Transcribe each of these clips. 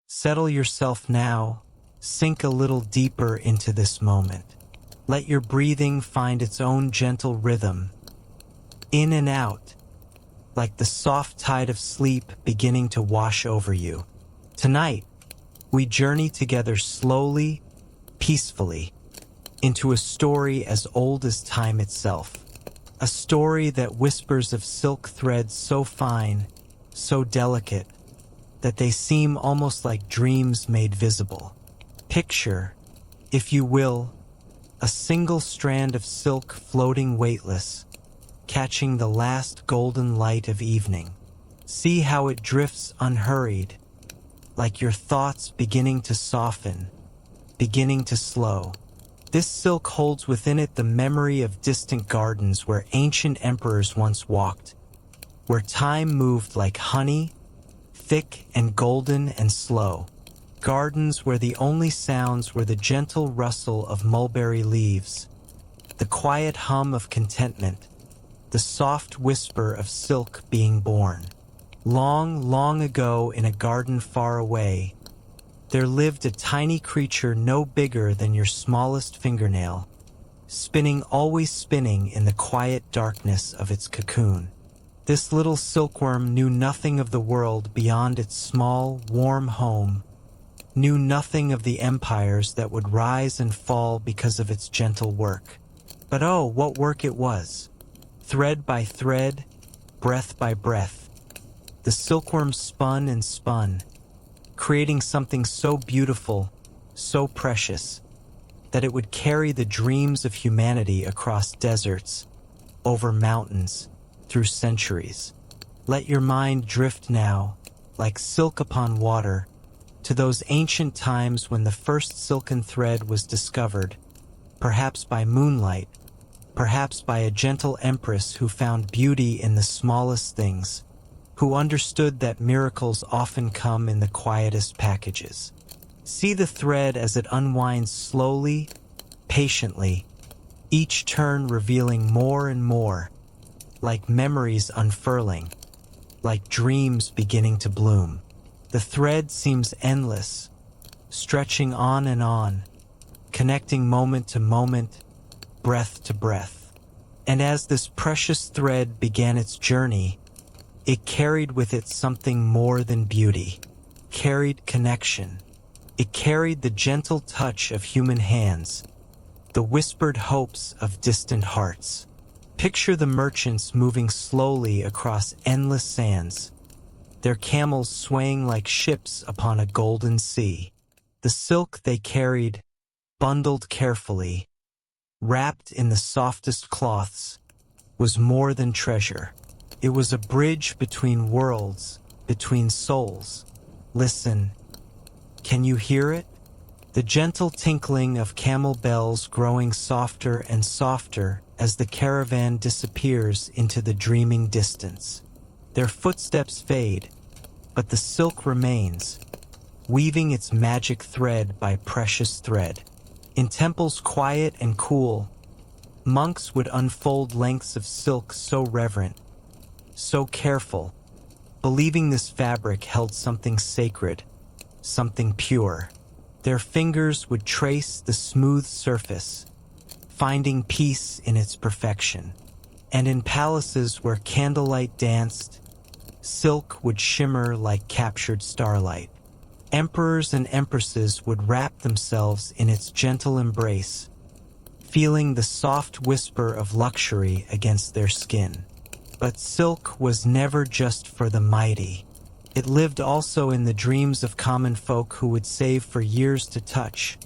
Settle yourself now, sink a little deeper into this moment. Let your breathing find its own gentle rhythm, in and out, like the soft tide of sleep beginning to wash over you. Tonight, we journey together slowly, peacefully, into a story as old as time itself. A story that whispers of silk threads so fine, so delicate, that they seem almost like dreams made visible. Picture, if you will, a single strand of silk floating weightless, catching the last golden light of evening. See how it drifts unhurried, like your thoughts beginning to soften, beginning to slow. This silk holds within it the memory of distant gardens where ancient emperors once walked, where time moved like honey, thick and golden and slow. Gardens where the only sounds were the gentle rustle of mulberry leaves, the quiet hum of contentment, the soft whisper of silk being born. Long, long ago in a garden far away, there lived a tiny creature no bigger than your smallest fingernail, always spinning in the quiet darkness of its cocoon. This little silkworm knew nothing of the world beyond its small, warm home, knew nothing of the empires that would rise and fall because of its gentle work. But oh, what work it was! Thread by thread, breath by breath, the silkworm spun and spun, creating something so beautiful, so precious, that it would carry the dreams of humanity across deserts, over mountains, through centuries. Let your mind drift now, like silk upon water, to those ancient times when the first silken thread was discovered, perhaps by moonlight, perhaps by a gentle empress who found beauty in the smallest things, who understood that miracles often come in the quietest packages. See the thread as it unwinds slowly, patiently, each turn revealing more and more, like memories unfurling, like dreams beginning to bloom. The thread seems endless, stretching on and on, connecting moment to moment, breath to breath. And as this precious thread began its journey, it carried with it something more than beauty, carried connection. It carried the gentle touch of human hands, the whispered hopes of distant hearts. Picture the merchants moving slowly across endless sands, their camels swaying like ships upon a golden sea. The silk they carried, bundled carefully, wrapped in the softest cloths, was more than treasure. It was a bridge between worlds, between souls. Listen, can you hear it? The gentle tinkling of camel bells growing softer and softer as the caravan disappears into the dreaming distance. Their footsteps fade, but the silk remains, weaving its magic thread by precious thread. In temples quiet and cool, monks would unfold lengths of silk so reverent, so careful, believing this fabric held something sacred, something pure. Their fingers would trace the smooth surface, finding peace in its perfection. And in palaces where candlelight danced, silk would shimmer like captured starlight. Emperors and empresses would wrap themselves in its gentle embrace, feeling the soft whisper of luxury against their skin. But silk was never just for the mighty. It lived also in the dreams of common folk who would save for years to touch.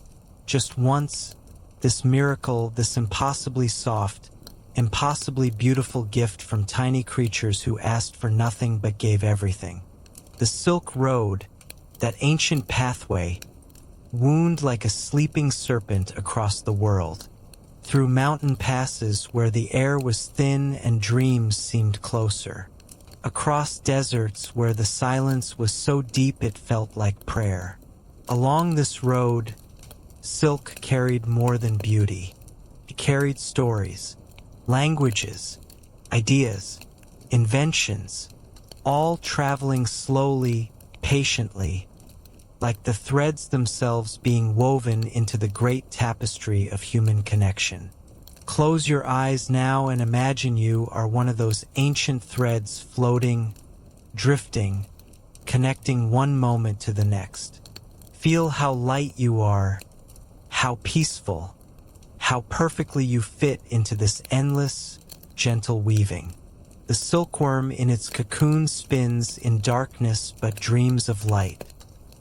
Just once, this miracle, this impossibly soft, impossibly beautiful gift from tiny creatures who asked for nothing but gave everything. The Silk Road, that ancient pathway, wound like a sleeping serpent across the world, through mountain passes where the air was thin and dreams seemed closer, across deserts where the silence was so deep it felt like prayer. Along this road, silk carried more than beauty. It carried stories, languages, ideas, inventions, all traveling slowly, patiently, like the threads themselves being woven into the great tapestry of human connection. Close your eyes now and imagine you are one of those ancient threads floating, drifting, connecting one moment to the next. Feel how light you are, how peaceful, how perfectly you fit into this endless, gentle weaving. The silkworm in its cocoon spins in darkness but dreams of light.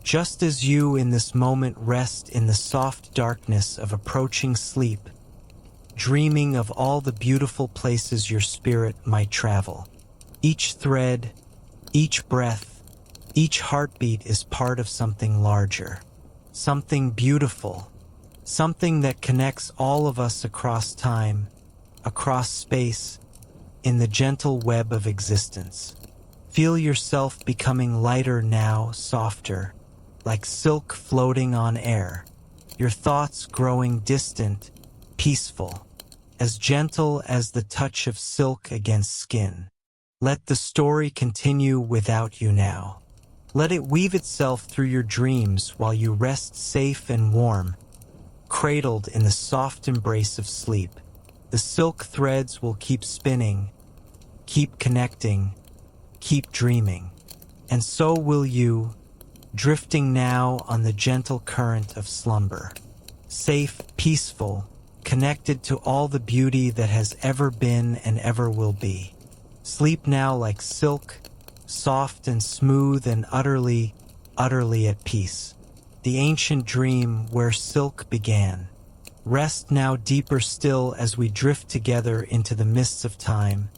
Just as you in this moment rest in the soft darkness of approaching sleep, dreaming of all the beautiful places your spirit might travel. Each thread, each breath, each heartbeat is part of something larger, something beautiful, something that connects all of us across time, across space, in the gentle web of existence. Feel yourself becoming lighter now, softer, like silk floating on air, your thoughts growing distant, peaceful, as gentle as the touch of silk against skin. Let the story continue without you now. Let it weave itself through your dreams while you rest safe and warm, cradled in the soft embrace of sleep. The silk threads will keep spinning, keep connecting, keep dreaming. And so will you, drifting now on the gentle current of slumber. Safe, peaceful, connected to all the beauty that has ever been and ever will be. Sleep now like silk, soft and smooth and utterly, utterly at peace. The ancient dream where silk began. Rest now deeper still as we drift together into the mists of time,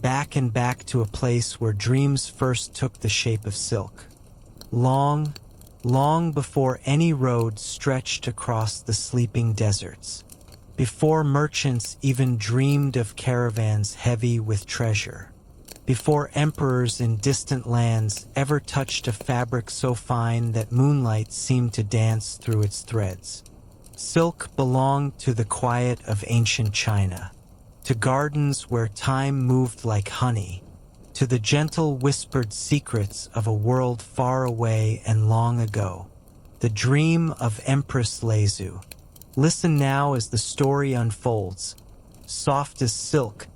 back and back to a place where dreams first took the shape of silk. Long, long before any road stretched across the sleeping deserts, before merchants even dreamed of caravans heavy with treasure, before emperors in distant lands ever touched a fabric so fine that moonlight seemed to dance through its threads. Silk belonged to the quiet of ancient China, to gardens where time moved like honey, to the gentle whispered secrets of a world far away and long ago. The dream of Empress Leizu. Listen now as the story unfolds, soft as silk,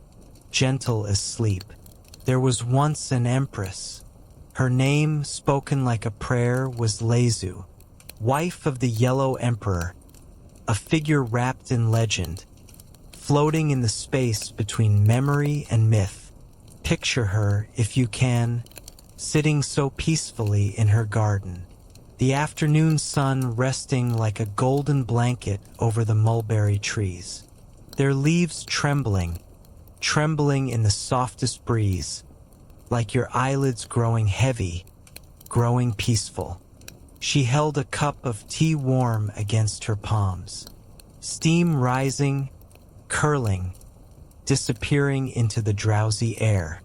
gentle as sleep. There was once an empress. Her name, spoken like a prayer, was Leizu, wife of the Yellow Emperor, a figure wrapped in legend, floating in the space between memory and myth. Picture her, if you can, sitting so peacefully in her garden, the afternoon sun resting like a golden blanket over the mulberry trees, their leaves trembling in the softest breeze, like your eyelids growing heavy, growing peaceful. She held a cup of tea warm against her palms, steam rising, curling, disappearing into the drowsy air.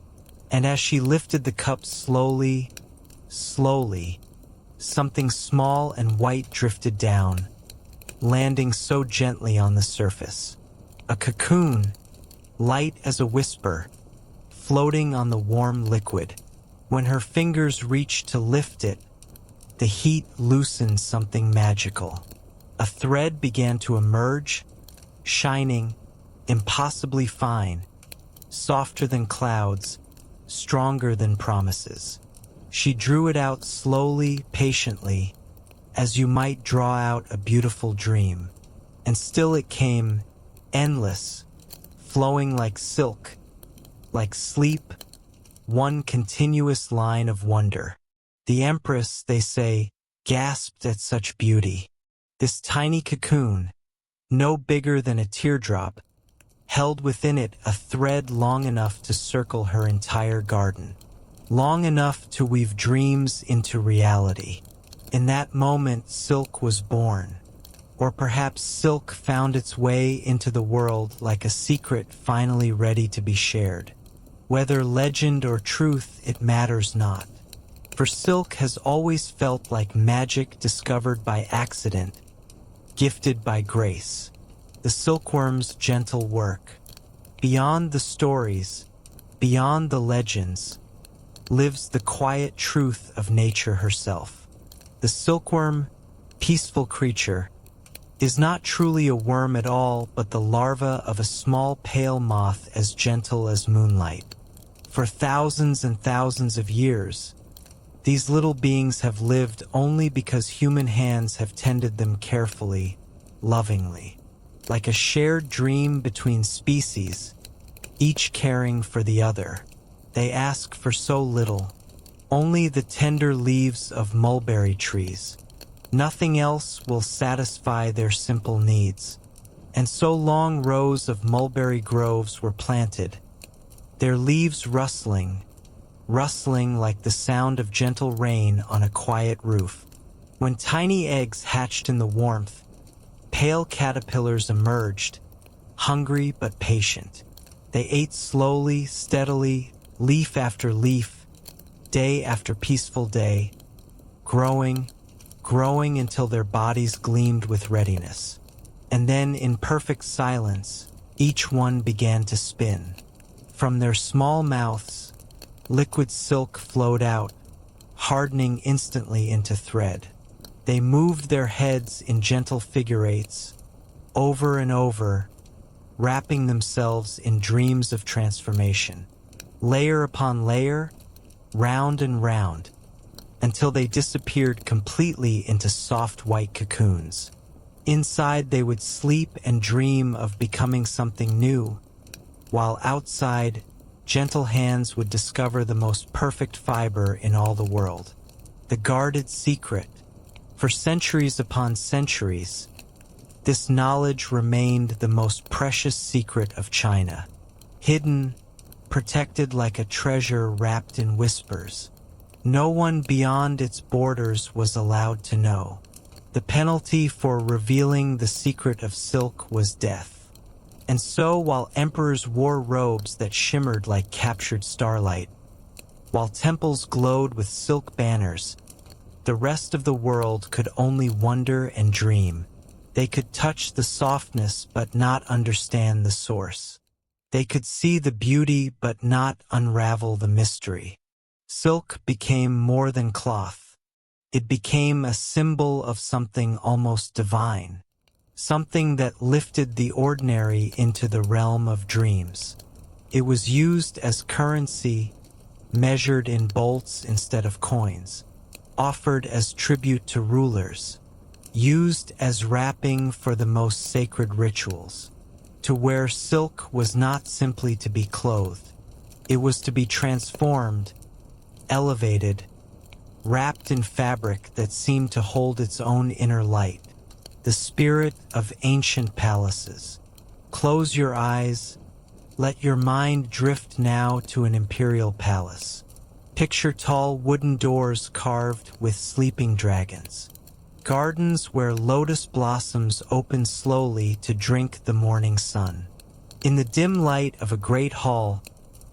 And as she lifted the cup slowly, slowly, something small and white drifted down, landing so gently on the surface. A cocoon, light as a whisper, floating on the warm liquid. When her fingers reached to lift it, the heat loosened something magical. A thread began to emerge, shining, impossibly fine, softer than clouds, stronger than promises. She drew it out slowly, patiently, as you might draw out a beautiful dream. And still it came, endless, flowing like silk, like sleep, one continuous line of wonder. The Empress, they say, gasped at such beauty. This tiny cocoon, no bigger than a teardrop, held within it a thread long enough to circle her entire garden, long enough to weave dreams into reality. In that moment, silk was born. Or perhaps silk found its way into the world like a secret finally ready to be shared. Whether legend or truth, it matters not. For silk has always felt like magic discovered by accident, gifted by grace. The silkworm's gentle work. Beyond the stories, beyond the legends, lives the quiet truth of nature herself. The silkworm, peaceful creature, is not truly a worm at all, but the larva of a small pale moth as gentle as moonlight. For thousands and thousands of years, these little beings have lived only because human hands have tended them carefully, lovingly, like a shared dream between species, each caring for the other. They ask for so little, only the tender leaves of mulberry trees. Nothing else will satisfy their simple needs. And so long rows of mulberry groves were planted, their leaves rustling like the sound of gentle rain on a quiet roof. When tiny eggs hatched in the warmth, pale caterpillars emerged, hungry but patient. They ate slowly, steadily, leaf after leaf, day after peaceful day, growing until their bodies gleamed with readiness. And then, in perfect silence, each one began to spin. From their small mouths, liquid silk flowed out, hardening instantly into thread. They moved their heads in gentle figure eights, over and over, wrapping themselves in dreams of transformation, layer upon layer, round and round, until they disappeared completely into soft white cocoons. Inside they would sleep and dream of becoming something new, while outside, gentle hands would discover the most perfect fiber in all the world. The guarded secret. For centuries upon centuries, this knowledge remained the most precious secret of China, hidden, protected like a treasure wrapped in whispers. No one beyond its borders was allowed to know. The penalty for revealing the secret of silk was death. And so, while emperors wore robes that shimmered like captured starlight, while temples glowed with silk banners, the rest of the world could only wonder and dream. They could touch the softness but not understand the source. They could see the beauty but not unravel the mystery. Silk became more than cloth. It became a symbol of something almost divine. Something that lifted the ordinary into the realm of dreams. It was used as currency, measured in bolts instead of coins, offered as tribute to rulers, used as wrapping for the most sacred rituals. To wear silk was not simply to be clothed. It was to be transformed, elevated, wrapped in fabric that seemed to hold its own inner light. The spirit of ancient palaces. Close your eyes. Let your mind drift now to an imperial palace. Picture tall wooden doors carved with sleeping dragons. Gardens where lotus blossoms open slowly to drink the morning sun. In the dim light of a great hall,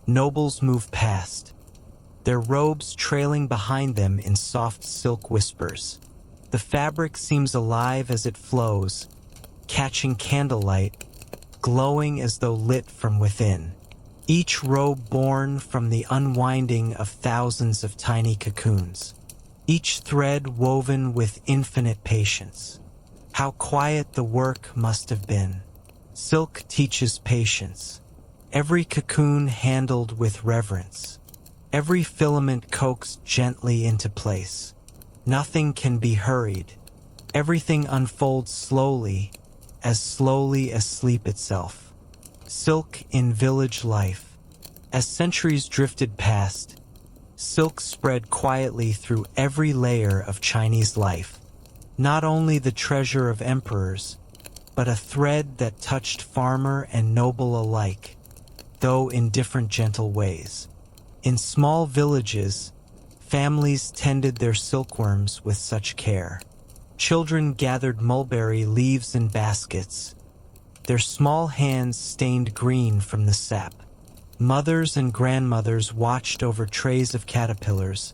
nobles move past, their robes trailing behind them in soft silk whispers. The fabric seems alive as it flows, catching candlelight, glowing as though lit from within. Each robe born from the unwinding of thousands of tiny cocoons. Each thread woven with infinite patience. How quiet the work must have been. Silk teaches patience. Every cocoon handled with reverence. Every filament coaxed gently into place. Nothing can be hurried. Everything unfolds slowly as sleep itself. Silk in village life. As centuries drifted past, silk spread quietly through every layer of Chinese life. Not only the treasure of emperors, but a thread that touched farmer and noble alike, though in different gentle ways. In small villages, families tended their silkworms with such care. Children gathered mulberry leaves in baskets, their small hands stained green from the sap. Mothers and grandmothers watched over trays of caterpillars,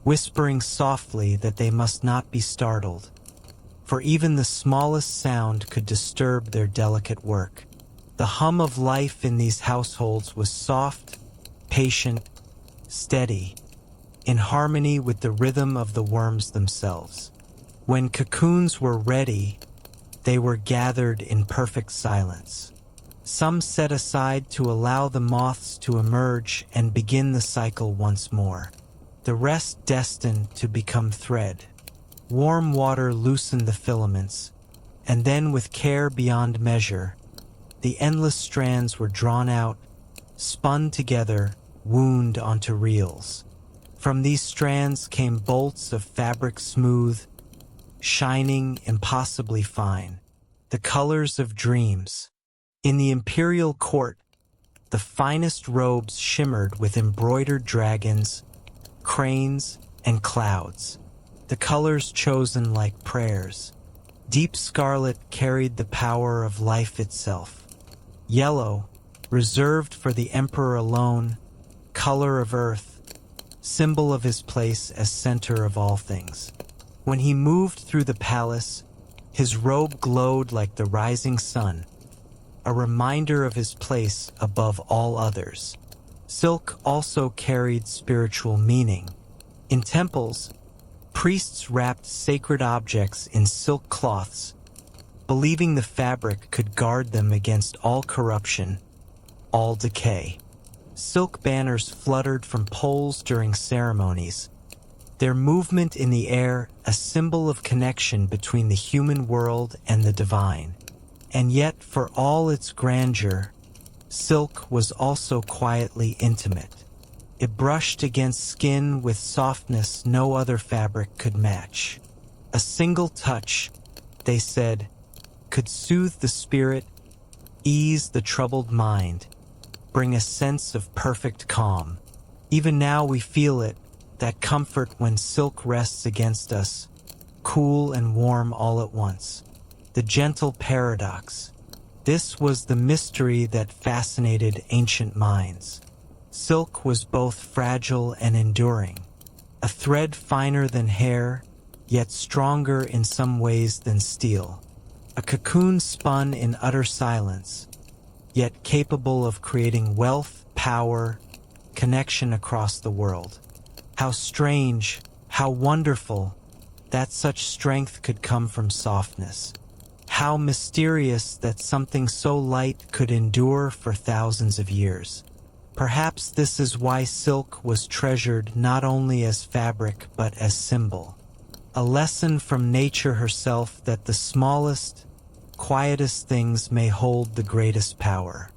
whispering softly that they must not be startled, for even the smallest sound could disturb their delicate work. The hum of life in these households was soft, patient, steady. in harmony with the rhythm of the worms themselves. When cocoons were ready, they were gathered in perfect silence. Some set aside to allow the moths to emerge and begin the cycle once more. The rest destined to become thread. Warm water loosened the filaments, and then with care beyond measure, the endless strands were drawn out, spun together, wound onto reels. From these strands came bolts of fabric smooth, shining, impossibly fine, the colors of dreams. In the imperial court, the finest robes shimmered with embroidered dragons, cranes, and clouds, the colors chosen like prayers. Deep scarlet carried the power of life itself. Yellow, reserved for the emperor alone, color of earth, symbol of his place as center of all things. When he moved through the palace, his robe glowed like the rising sun, a reminder of his place above all others. Silk also carried spiritual meaning. In temples, priests wrapped sacred objects in silk cloths, believing the fabric could guard them against all corruption, all decay. Silk banners fluttered from poles during ceremonies, their movement in the air a symbol of connection between the human world and the divine. And yet, for all its grandeur, silk was also quietly intimate. It brushed against skin with softness no other fabric could match. A single touch, they said, could soothe the spirit, ease the troubled mind, bring a sense of perfect calm. Even now we feel it, that comfort when silk rests against us, cool and warm all at once. The gentle paradox. This was the mystery that fascinated ancient minds. Silk was both fragile and enduring, a thread finer than hair, yet stronger in some ways than steel. A cocoon spun in utter silence, yet capable of creating wealth, power, connection across the world. How strange, how wonderful, that such strength could come from softness. How mysterious that something so light could endure for thousands of years. Perhaps this is why silk was treasured not only as fabric but as symbol. A lesson from nature herself that the smallest, quietest things may hold the greatest power.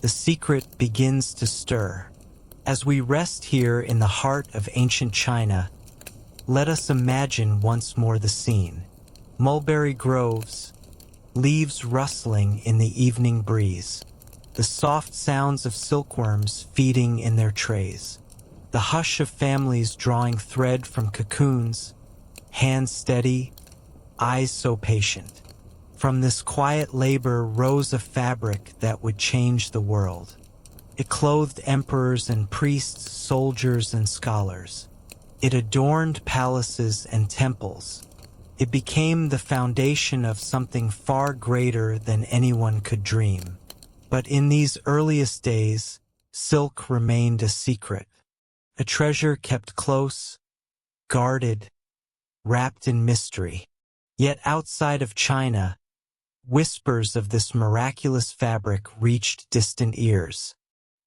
The secret begins to stir. As we rest here in the heart of ancient China, let us imagine once more the scene. Mulberry groves, leaves rustling in the evening breeze, the soft sounds of silkworms feeding in their trays, the hush of families drawing thread from cocoons, hands steady, eyes so patient. From this quiet labor rose a fabric that would change the world. It clothed emperors and priests, soldiers and scholars. It adorned palaces and temples. It became the foundation of something far greater than anyone could dream. But in these earliest days, silk remained a secret, a treasure kept close, guarded, wrapped in mystery. Yet outside of China, whispers of this miraculous fabric reached distant ears.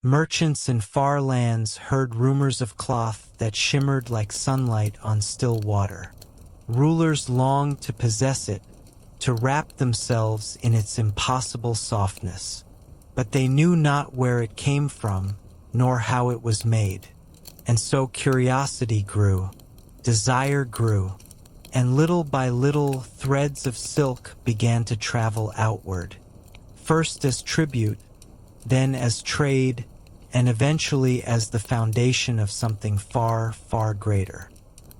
Merchants in far lands heard rumors of cloth that shimmered like sunlight on still water. Rulers longed to possess it, to wrap themselves in its impossible softness. But they knew not where it came from, nor how it was made. And so curiosity grew, desire grew, and little by little threads of silk began to travel outward, first as tribute, then as trade, and eventually as the foundation of something far, far greater.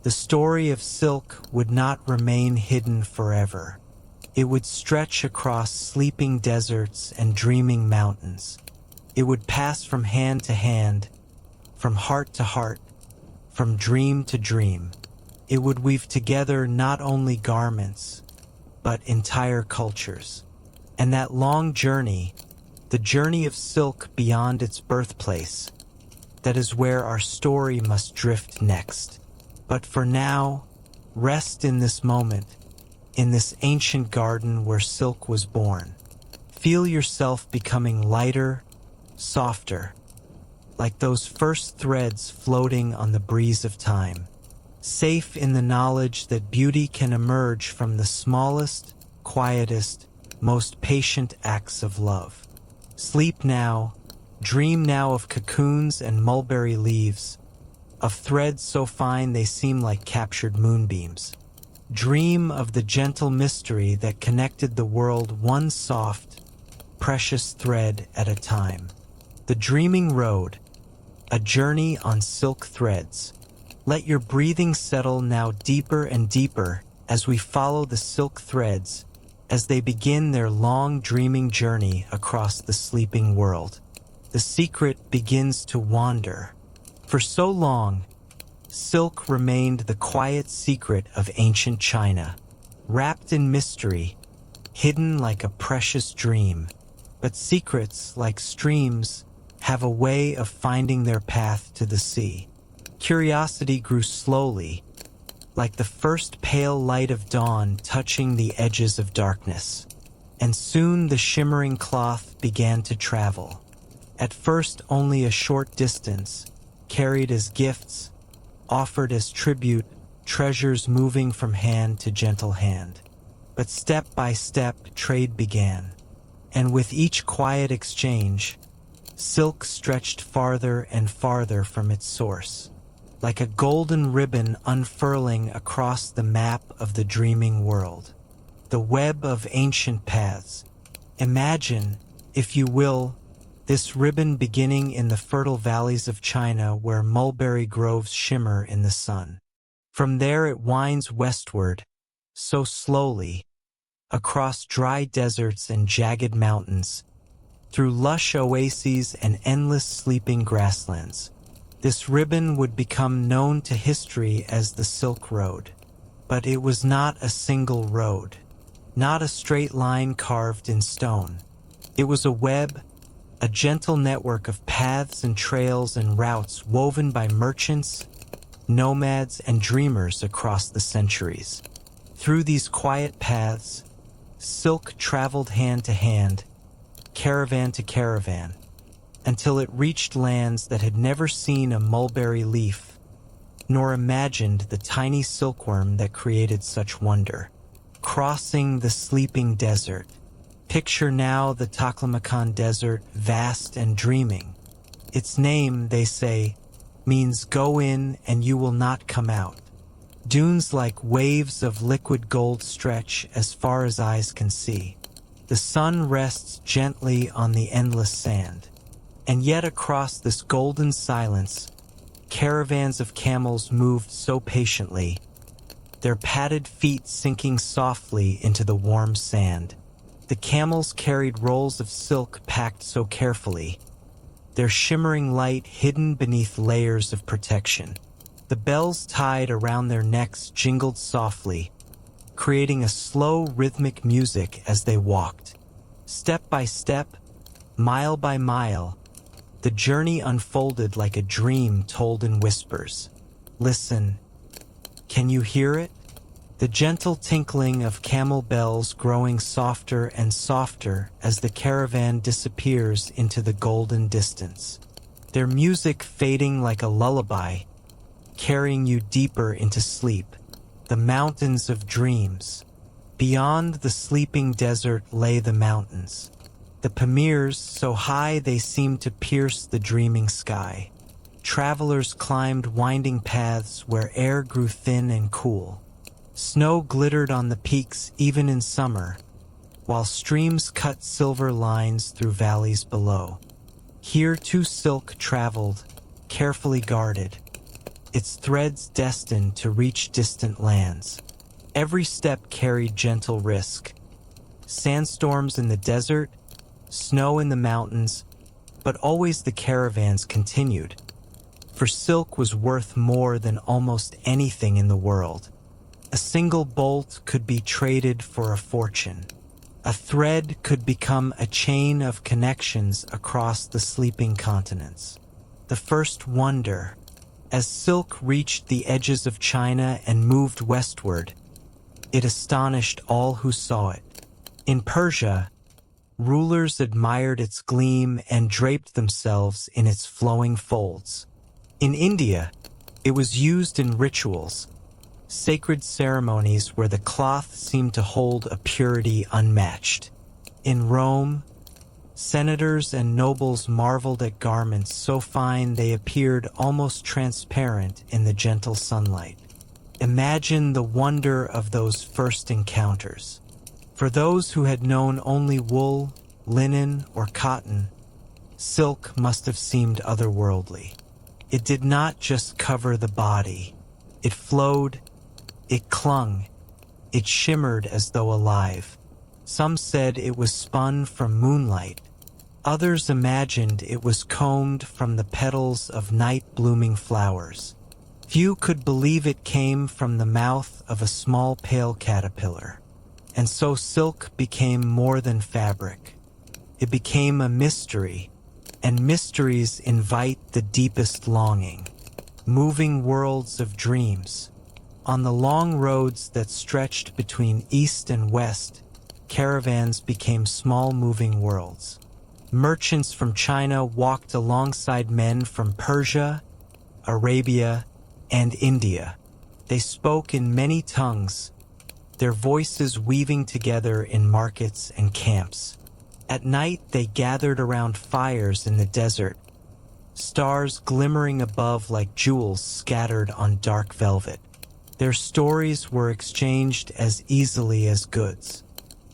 The story of silk would not remain hidden forever. It would stretch across sleeping deserts and dreaming mountains. It would pass from hand to hand, from heart to heart, from dream to dream. It would weave together not only garments, but entire cultures. And that long journey, the journey of silk beyond its birthplace, that is where our story must drift next. But for now, rest in this moment, in this ancient garden where silk was born. Feel yourself becoming lighter, softer, like those first threads floating on the breeze of time. Safe in the knowledge that beauty can emerge from the smallest, quietest, most patient acts of love. Sleep now, dream now of cocoons and mulberry leaves, of threads so fine they seem like captured moonbeams. Dream of the gentle mystery that connected the world one soft, precious thread at a time. The Dreaming Road, a journey on silk threads. Let your breathing settle now deeper and deeper as we follow the silk threads as they begin their long dreaming journey across the sleeping world. The secret begins to wander. For so long, silk remained the quiet secret of ancient China, wrapped in mystery, hidden like a precious dream. But secrets, like streams, have a way of finding their path to the sea. Curiosity grew slowly, like the first pale light of dawn touching the edges of darkness. And soon the shimmering cloth began to travel. At first only a short distance, carried as gifts, offered as tribute, treasures moving from hand to gentle hand. But step by step trade began, and with each quiet exchange, silk stretched farther and farther from its source, like a golden ribbon unfurling across the map of the dreaming world. The web of ancient paths. Imagine, if you will, this ribbon beginning in the fertile valleys of China where mulberry groves shimmer in the sun. From there it winds westward, so slowly, across dry deserts and jagged mountains, through lush oases and endless sleeping grasslands. This ribbon would become known to history as the Silk Road. But it was not a single road, not a straight line carved in stone. It was a web, a gentle network of paths and trails and routes woven by merchants, nomads, and dreamers across the centuries. Through these quiet paths, silk traveled hand to hand, caravan to caravan, until it reached lands that had never seen a mulberry leaf, nor imagined the tiny silkworm that created such wonder. Crossing the sleeping desert. Picture now the Taklamakan Desert, vast and dreaming. Its name, they say, means go in and you will not come out. Dunes like waves of liquid gold stretch as far as eyes can see. The sun rests gently on the endless sand. And yet across this golden silence, caravans of camels moved so patiently, their padded feet sinking softly into the warm sand. The camels carried rolls of silk packed so carefully, their shimmering light hidden beneath layers of protection. The bells tied around their necks jingled softly, creating a slow rhythmic music as they walked. Step by step, mile by mile, the journey unfolded like a dream told in whispers. Listen, can you hear it? The gentle tinkling of camel bells growing softer and softer as the caravan disappears into the golden distance. Their music fading like a lullaby, carrying you deeper into sleep. The mountains of dreams. Beyond the sleeping desert lay the mountains. The Pamirs, so high they seemed to pierce the dreaming sky. Travelers climbed winding paths where air grew thin and cool. Snow glittered on the peaks even in summer, while streams cut silver lines through valleys below. Here too silk traveled, carefully guarded, its threads destined to reach distant lands. Every step carried gentle risk. Sandstorms in the desert, snow in the mountains, but always the caravans continued. For silk was worth more than almost anything in the world. A single bolt could be traded for a fortune. A thread could become a chain of connections across the sleeping continents. the first wonder. As silk reached the edges of China and moved westward, it astonished all who saw it. In Persia, rulers admired its gleam and draped themselves in its flowing folds. In India, it was used in rituals, sacred ceremonies where the cloth seemed to hold a purity unmatched. In Rome, senators and nobles marveled at garments so fine they appeared almost transparent in the gentle sunlight. Imagine the wonder of those first encounters. For those who had known only wool, linen, or cotton, silk must have seemed otherworldly. It did not just cover the body. It flowed, it clung, it shimmered as though alive. Some said it was spun from moonlight. Others imagined it was combed from the petals of night-blooming flowers. Few could believe it came from the mouth of a small pale caterpillar. And so silk became more than fabric. It became a mystery, and mysteries invite the deepest longing. Moving worlds of dreams. On the long roads that stretched between east and west, caravans became small moving worlds. Merchants from China walked alongside men from Persia, Arabia, and India. They spoke in many tongues, their voices weaving together in markets and camps. At night they gathered around fires in the desert, stars glimmering above like jewels scattered on dark velvet. Their stories were exchanged as easily as goods.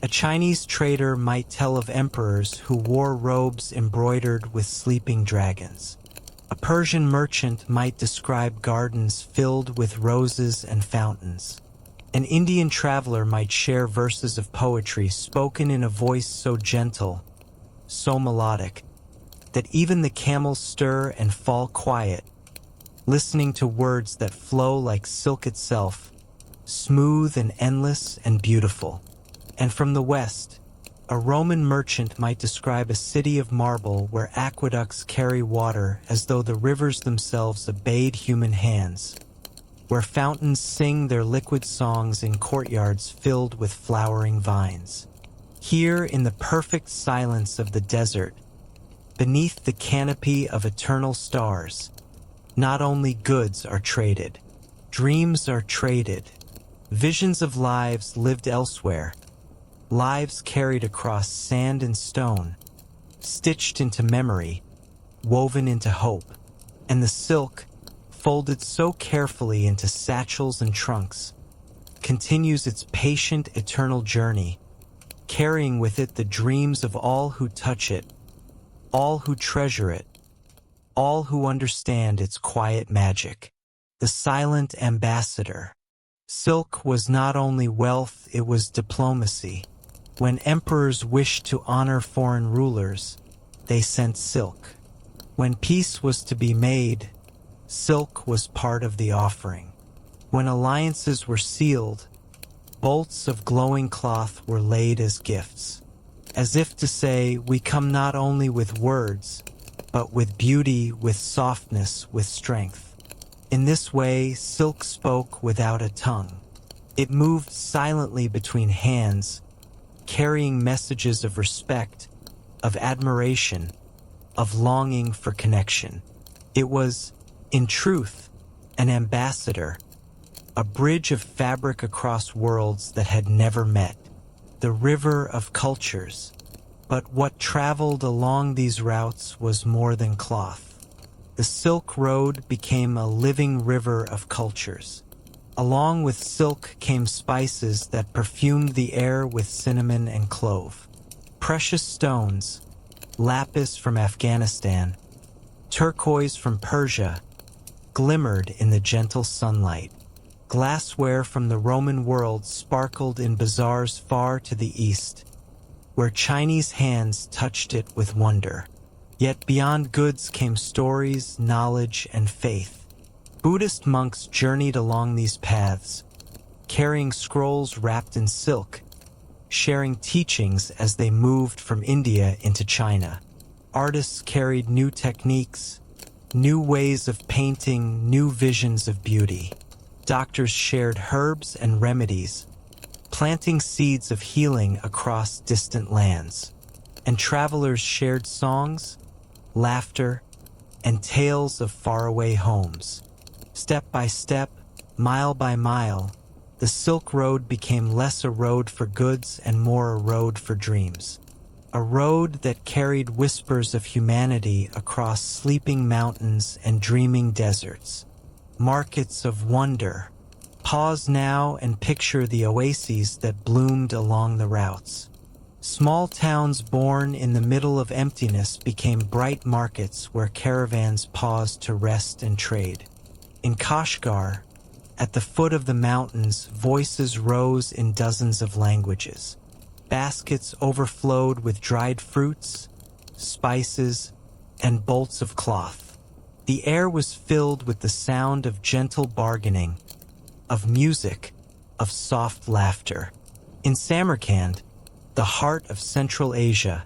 A Chinese trader might tell of emperors who wore robes embroidered with sleeping dragons. A Persian merchant might describe gardens filled with roses and fountains. An Indian traveler might share verses of poetry spoken in a voice so gentle, so melodic, that even the camels stir and fall quiet, listening to words that flow like silk itself, smooth and endless and beautiful. And from the west, a Roman merchant might describe a city of marble where aqueducts carry water as though the rivers themselves obeyed human hands, where fountains sing their liquid songs in courtyards filled with flowering vines. Here, in the perfect silence of the desert, beneath the canopy of eternal stars, not only goods are traded, dreams are traded, visions of lives lived elsewhere, lives carried across sand and stone, stitched into memory, woven into hope, and the silk, folded so carefully into satchels and trunks, continues its patient eternal journey, carrying with it the dreams of all who touch it, all who treasure it, all who understand its quiet magic. The silent ambassador. Silk was not only wealth, it was diplomacy. When emperors wished to honor foreign rulers, they sent silk. When peace was to be made, silk was part of the offering. When alliances were sealed, bolts of glowing cloth were laid as gifts, as if to say, we come not only with words, but with beauty, with softness, with strength. In this way, silk spoke without a tongue. It moved silently between hands, carrying messages of respect, of admiration, of longing for connection. It was, in truth, an ambassador, a bridge of fabric across worlds that had never met, the river of cultures. But what traveled along these routes was more than cloth. The Silk Road became a living river of cultures. Along with silk came spices that perfumed the air with cinnamon and clove. Precious stones, lapis from Afghanistan, turquoise from Persia, glimmered in the gentle sunlight. Glassware from the Roman world sparkled in bazaars far to the east, where Chinese hands touched it with wonder. Yet beyond goods came stories, knowledge, and faith. Buddhist monks journeyed along these paths, carrying scrolls wrapped in silk, sharing teachings as they moved from India into China. Artists carried new techniques, New ways of painting, new visions of beauty. Doctors shared herbs and remedies, planting seeds of healing across distant lands. And travelers shared songs, laughter, and tales of faraway homes. Step by step, mile by mile, the Silk Road became less a road for goods and more a road for dreams. A road that carried whispers of humanity across sleeping mountains and dreaming deserts. Markets of wonder. Pause now and picture the oases that bloomed along the routes. Small towns born in the middle of emptiness became bright markets where caravans paused to rest and trade. In Kashgar, at the foot of the mountains, voices rose in dozens of languages. Baskets overflowed with dried fruits, spices, and bolts of cloth. The air was filled with the sound of gentle bargaining, of music, of soft laughter. In Samarkand, the heart of Central Asia,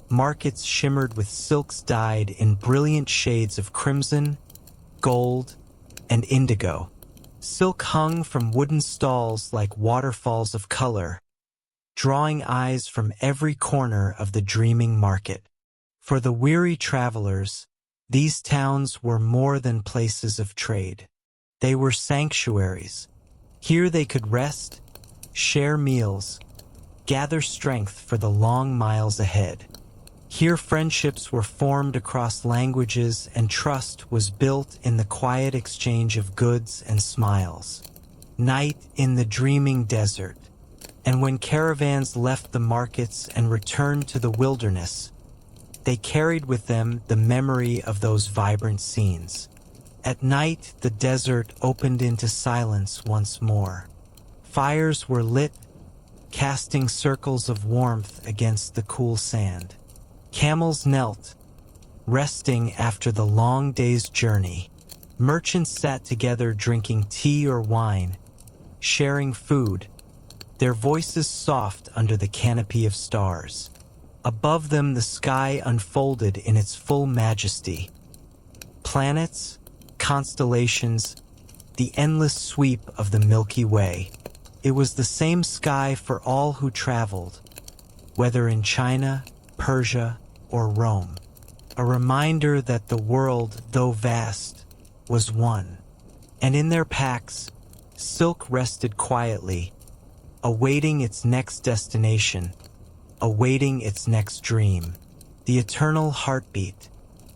markets shimmered with silks dyed in brilliant shades of crimson, gold, and indigo. Silk hung from wooden stalls like waterfalls of color, drawing eyes from every corner of the dreaming market. For the weary travelers, these towns were more than places of trade. They were sanctuaries. Here they could rest, share meals, gather strength for the long miles ahead. Here friendships were formed across languages and trust was built in the quiet exchange of goods and smiles. Night in the dreaming desert. And when caravans left the markets and returned to the wilderness, they carried with them the memory of those vibrant scenes. At night, the desert opened into silence once more. Fires were lit, casting circles of warmth against the cool sand. Camels knelt, resting after the long day's journey. Merchants sat together drinking tea or wine, sharing food, their voices soft under the canopy of stars. Above them the sky unfolded in its full majesty. Planets, constellations, the endless sweep of the Milky Way. It was the same sky for all who traveled, whether in China, Persia, or Rome. A reminder that the world, though vast, was one. And in their packs, silk rested quietly, awaiting its next destination, awaiting its next dream. The eternal heartbeat.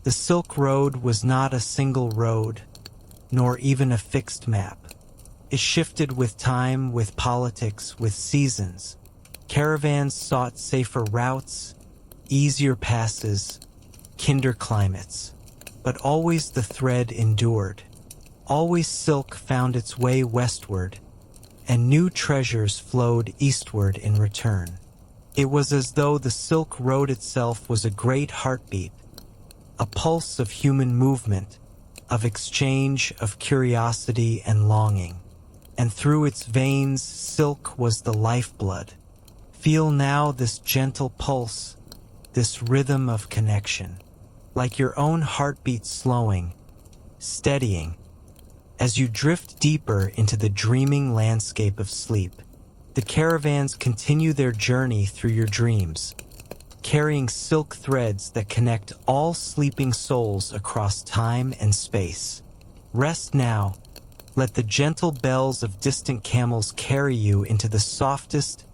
The Silk Road was not a single road, nor even a fixed map. It shifted with time, with politics, with seasons. Caravans sought safer routes, easier passes, kinder climates. But always the thread endured. Always silk found its way westward, and new treasures flowed eastward in return. It was as though the Silk Road itself was a great heartbeat, a pulse of human movement, of exchange, of curiosity and longing. And through its veins, silk was the lifeblood. Feel now this gentle pulse, this rhythm of connection, like your own heartbeat slowing, steadying, as you drift deeper into the dreaming landscape of sleep. The caravans continue their journey through your dreams, carrying silk threads that connect all sleeping souls across time and space. Rest now. Let the gentle bells of distant camels carry you into the softest,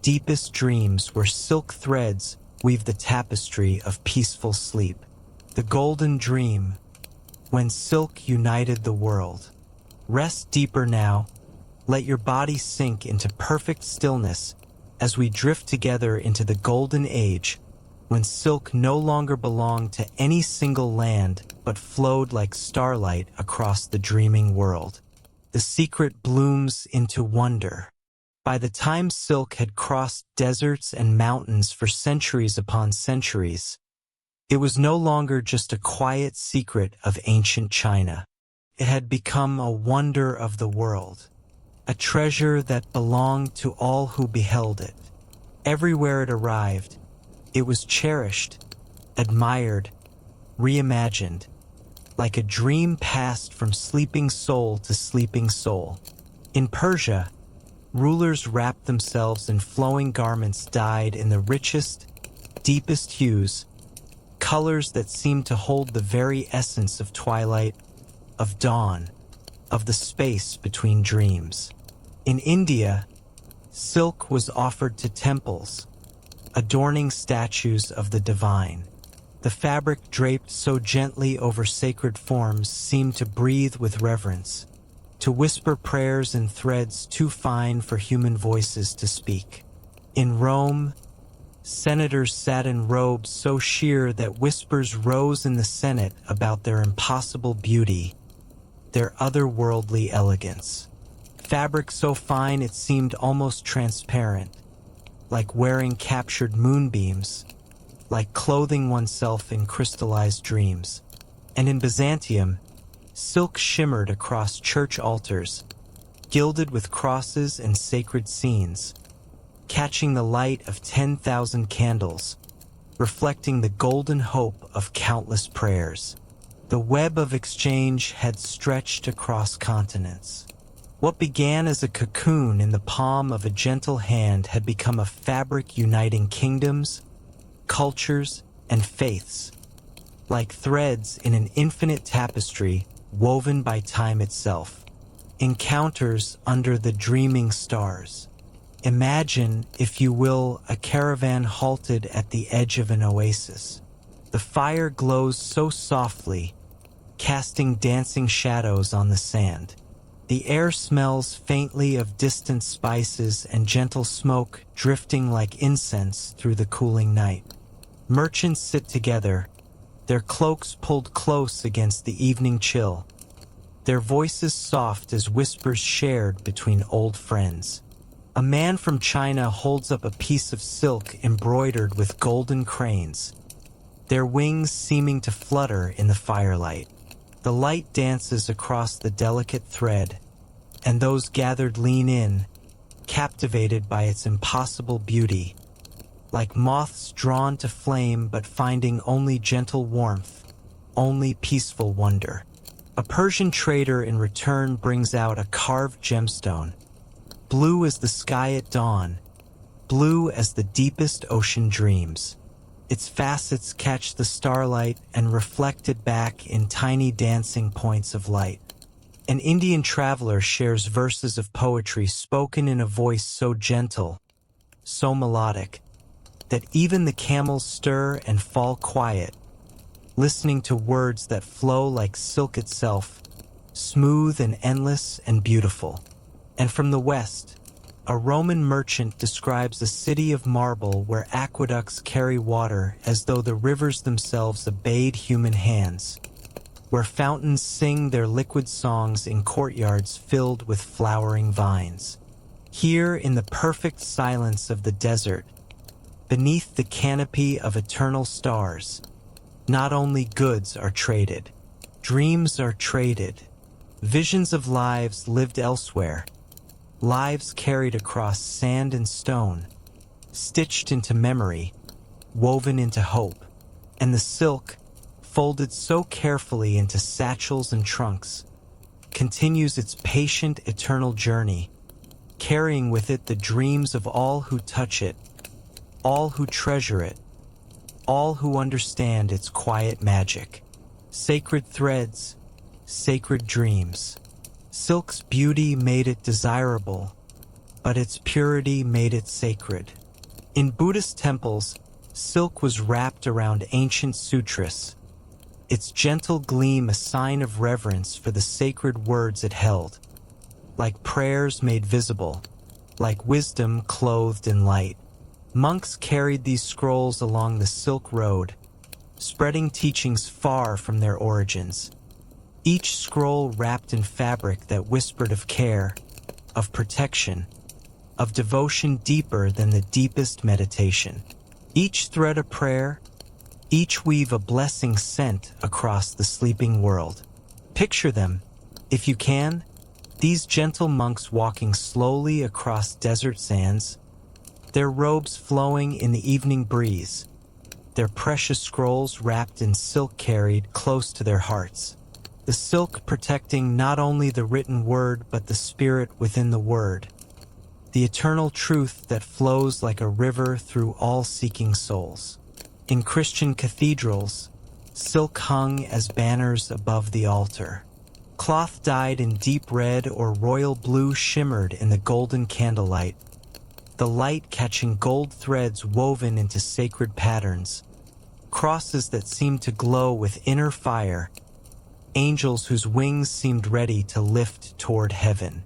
deepest dreams where silk threads weave the tapestry of peaceful sleep. The golden dream, when silk united the world. Rest deeper now. Let your body sink into perfect stillness as we drift together into the golden age, when silk no longer belonged to any single land but flowed like starlight across the dreaming world. The secret blooms into wonder. By the time silk had crossed deserts and mountains for centuries upon centuries, it was no longer just a quiet secret of ancient China. It had become a wonder of the world, a treasure that belonged to all who beheld it. Everywhere it arrived, it was cherished, admired, reimagined. like a dream passed from sleeping soul to sleeping soul. In Persia, rulers wrapped themselves in flowing garments dyed in the richest, deepest hues, colors that seemed to hold the very essence of twilight, of dawn, of the space between dreams. In India, silk was offered to temples, adorning statues of the divine. The fabric draped so gently over sacred forms seemed to breathe with reverence, to whisper prayers in threads too fine for human voices to speak. In Rome, senators sat in robes so sheer that whispers rose in the Senate about their impossible beauty, their otherworldly elegance. Fabric so fine it seemed almost transparent, like wearing captured moonbeams, like clothing oneself in crystallized dreams. And in Byzantium, silk shimmered across church altars, gilded with crosses and sacred scenes, catching the light of 10,000 candles, reflecting the golden hope of countless prayers. The web of exchange had stretched across continents. What began as a cocoon in the palm of a gentle hand had become a fabric uniting kingdoms, cultures, and faiths, like threads in an infinite tapestry woven by time itself. Encounters under the dreaming stars. Imagine, if you will, a caravan halted at the edge of an oasis. The fire glows so softly, casting dancing shadows on the sand. The air smells faintly of distant spices and gentle smoke drifting like incense through the cooling night. Merchants sit together, their cloaks pulled close against the evening chill, their voices soft as whispers shared between old friends. A man from China holds up a piece of silk embroidered with golden cranes, their wings seeming to flutter in the firelight. The light dances across the delicate thread, and those gathered lean in, captivated by its impossible beauty, like moths drawn to flame but finding only gentle warmth, only peaceful wonder. A Persian trader in return brings out a carved gemstone, blue as the sky at dawn, blue as the deepest ocean dreams. Its facets catch the starlight and reflect it back in tiny dancing points of light. An Indian traveler shares verses of poetry spoken in a voice so gentle, so melodic, that even the camels stir and fall quiet, listening to words that flow like silk itself, smooth and endless and beautiful. And from the west, a Roman merchant describes a city of marble where aqueducts carry water as though the rivers themselves obeyed human hands, where fountains sing their liquid songs in courtyards filled with flowering vines. Here, in the perfect silence of the desert, beneath the canopy of eternal stars, not only goods are traded, dreams are traded, visions of lives lived elsewhere, lives carried across sand and stone, stitched into memory, woven into hope. And the silk, folded so carefully into satchels and trunks, continues its patient, eternal journey, carrying with it the dreams of all who touch it, all who treasure it, all who understand its quiet magic. Sacred threads, sacred dreams. Silk's beauty made it desirable, but its purity made it sacred. In Buddhist temples, silk was wrapped around ancient sutras, its gentle gleam a sign of reverence for the sacred words it held, like prayers made visible, like wisdom clothed in light. Monks carried these scrolls along the Silk Road, spreading teachings far from their origins. Each scroll wrapped in fabric that whispered of care, of protection, of devotion deeper than the deepest meditation. Each thread a prayer, each weave a blessing sent across the sleeping world. Picture them, if you can, these gentle monks walking slowly across desert sands, their robes flowing in the evening breeze, their precious scrolls wrapped in silk carried close to their hearts. the silk protecting not only the written word but the spirit within the word, the eternal truth that flows like a river through all seeking souls. In Christian cathedrals, silk hung as banners above the altar. Cloth dyed in deep red or royal blue shimmered in the golden candlelight, the light catching gold threads woven into sacred patterns, crosses that seemed to glow with inner fire, angels whose wings seemed ready to lift toward heaven.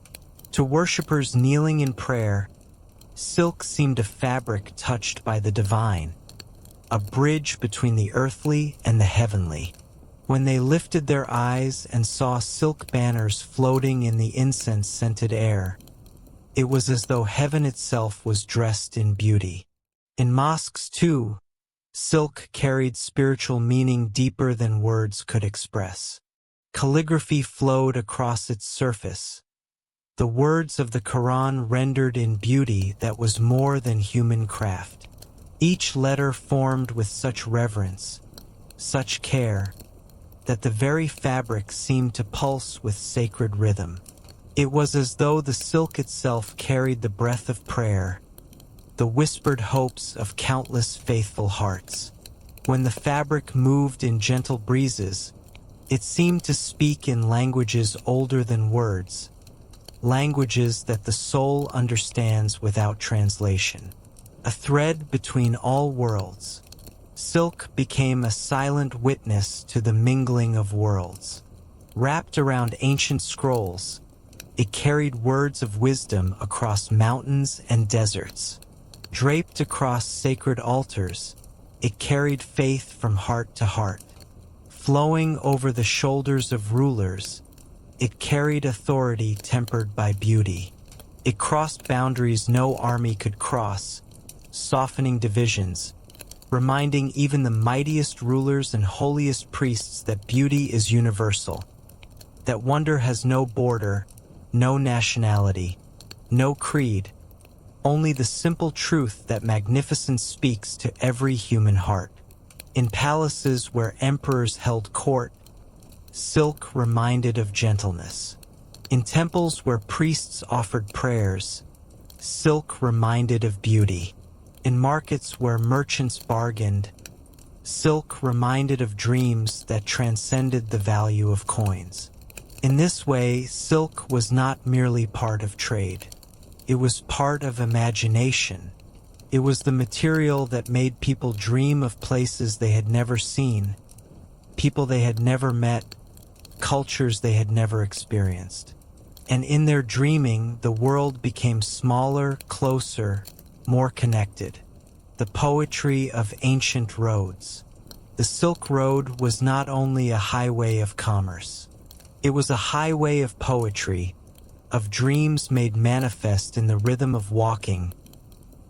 To worshippers kneeling in prayer, silk seemed a fabric touched by the divine, a bridge between the earthly and the heavenly. When they lifted their eyes and saw silk banners floating in the incense-scented air, it was as though heaven itself was dressed in beauty. In mosques, too, silk carried spiritual meaning deeper than words could express. Calligraphy flowed across its surface, the words of the Quran rendered in beauty that was more than human craft. Each letter formed with such reverence, such care, that the very fabric seemed to pulse with sacred rhythm. It was as though the silk itself carried the breath of prayer, the whispered hopes of countless faithful hearts. When the fabric moved in gentle breezes, it seemed to speak in languages older than words, languages that the soul understands without translation. A thread between all worlds, silk became a silent witness to the mingling of worlds. Wrapped around ancient scrolls, it carried words of wisdom across mountains and deserts. Draped across sacred altars, it carried faith from heart to heart. Flowing over the shoulders of rulers, it carried authority tempered by beauty. It crossed boundaries no army could cross, softening divisions, reminding even the mightiest rulers and holiest priests that beauty is universal, that wonder has no border, no nationality, no creed, only the simple truth that magnificence speaks to every human heart. In palaces where emperors held court, silk reminded of gentleness. In temples where priests offered prayers, silk reminded of beauty. In markets where merchants bargained, silk reminded of dreams that transcended the value of coins. In this way, silk was not merely part of trade. It was part of imagination. It was the material that made people dream of places they had never seen, people they had never met, cultures they had never experienced. And in their dreaming, the world became smaller, closer, more connected. The poetry of ancient roads. The Silk Road was not only a highway of commerce. It was a highway of poetry, of dreams made manifest in the rhythm of walking,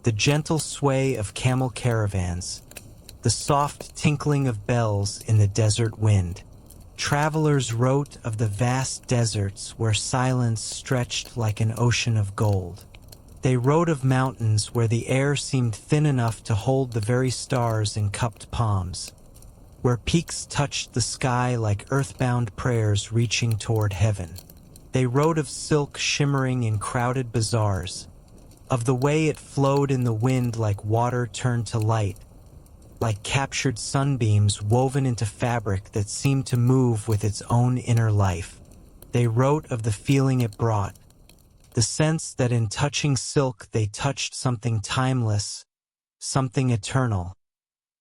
the gentle sway of camel caravans, the soft tinkling of bells in the desert wind. Travelers wrote of the vast deserts where silence stretched like an ocean of gold. They wrote of mountains where the air seemed thin enough to hold the very stars in cupped palms, where peaks touched the sky like earthbound prayers reaching toward heaven. They wrote of silk shimmering in crowded bazaars, of the way it flowed in the wind like water turned to light, like captured sunbeams woven into fabric that seemed to move with its own inner life. They wrote of the feeling it brought, the sense that in touching silk they touched something timeless, something eternal,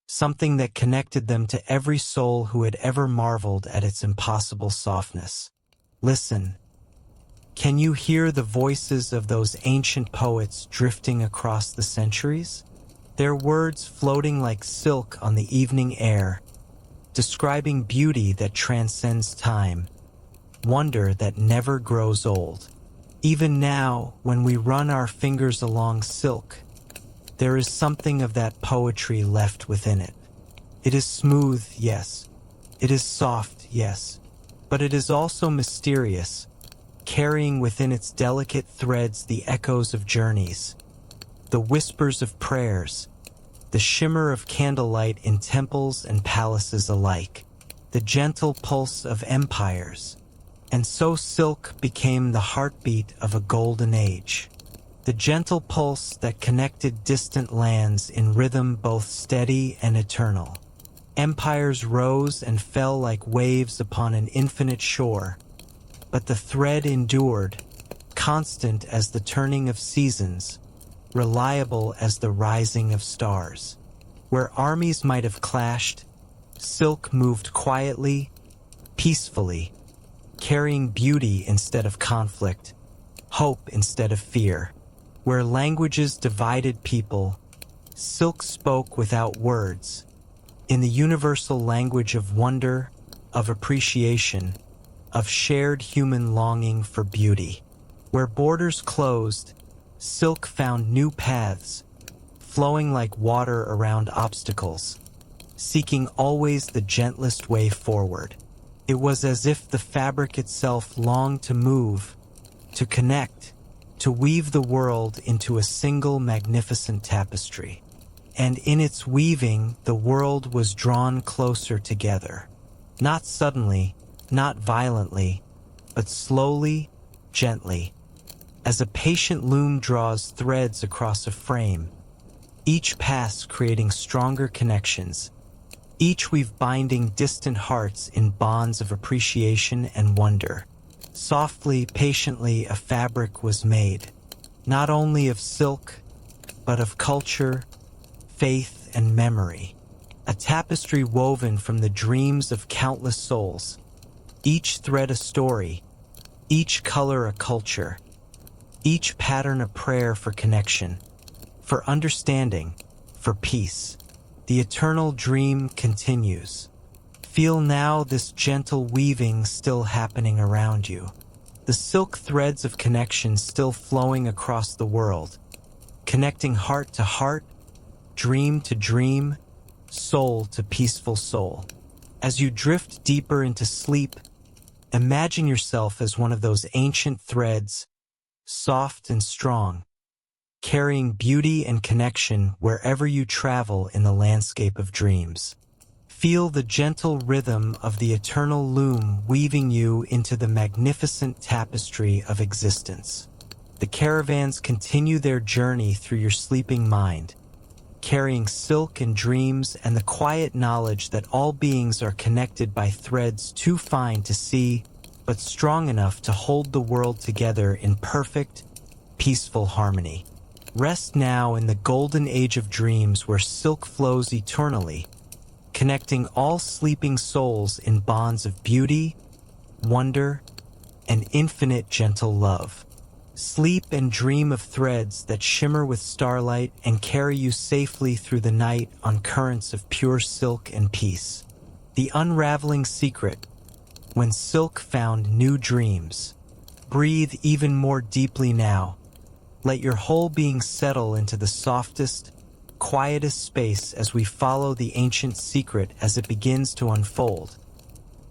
something that connected them to every soul who had ever marveled at its impossible softness. Listen. Can you hear the voices of those ancient poets drifting across the centuries? Their words floating like silk on the evening air, describing beauty that transcends time, wonder that never grows old. Even now, when we run our fingers along silk, there is something of that poetry left within it. It is smooth, yes. It is soft, yes. But it is also mysterious, carrying within its delicate threads the echoes of journeys, the whispers of prayers, the shimmer of candlelight in temples and palaces alike. the gentle pulse of empires. And so silk became the heartbeat of a golden age. The gentle pulse that connected distant lands in rhythm both steady and eternal. Empires rose and fell like waves upon an infinite shore, but the thread endured, constant as the turning of seasons, reliable as the rising of stars. Where armies might have clashed, silk moved quietly, peacefully, carrying beauty instead of conflict, hope instead of fear. Where languages divided people, silk spoke without words, in the universal language of wonder, of appreciation, of shared human longing for beauty. Where borders closed, silk found new paths, flowing like water around obstacles, seeking always the gentlest way forward. It was as if the fabric itself longed to move, to connect, to weave the world into a single magnificent tapestry. And in its weaving, the world was drawn closer together. Not suddenly, not violently, but slowly, gently, as a patient loom draws threads across a frame, each pass creating stronger connections, each weave binding distant hearts in bonds of appreciation and wonder. Softly, patiently, a fabric was made, not only of silk, but of culture, faith, and memory. A tapestry woven from the dreams of countless souls, each thread a story, each color a culture, each pattern a prayer for connection, for understanding, for peace. The eternal dream continues. Feel now this gentle weaving still happening around you. The silk threads of connection still flowing across the world, connecting heart to heart, dream to dream, soul to peaceful soul. As you drift deeper into sleep, imagine yourself as one of those ancient threads, soft and strong, carrying beauty and connection wherever you travel in the landscape of dreams. Feel the gentle rhythm of the eternal loom weaving you into the magnificent tapestry of existence. The caravans continue their journey through your sleeping mind, carrying silk and dreams and the quiet knowledge that all beings are connected by threads too fine to see, but strong enough to hold the world together in perfect, peaceful harmony. Rest now in the golden age of dreams where silk flows eternally, connecting all sleeping souls in bonds of beauty, wonder, and infinite gentle love. Sleep and dream of threads that shimmer with starlight and carry you safely through the night on currents of pure silk and peace. The unraveling secret, when silk found new dreams. Breathe even more deeply now. Let your whole being settle into the softest, quietest space as we follow the ancient secret as it begins to unfold.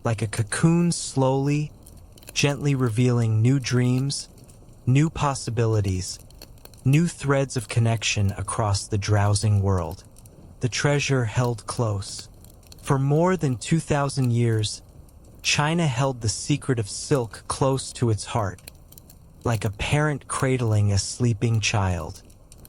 Like a cocoon slowly, gently revealing new dreams, new possibilities, new threads of connection across the drowsing world. The treasure held close. For more than 2,000 years, China held the secret of silk close to its heart, like a parent cradling a sleeping child.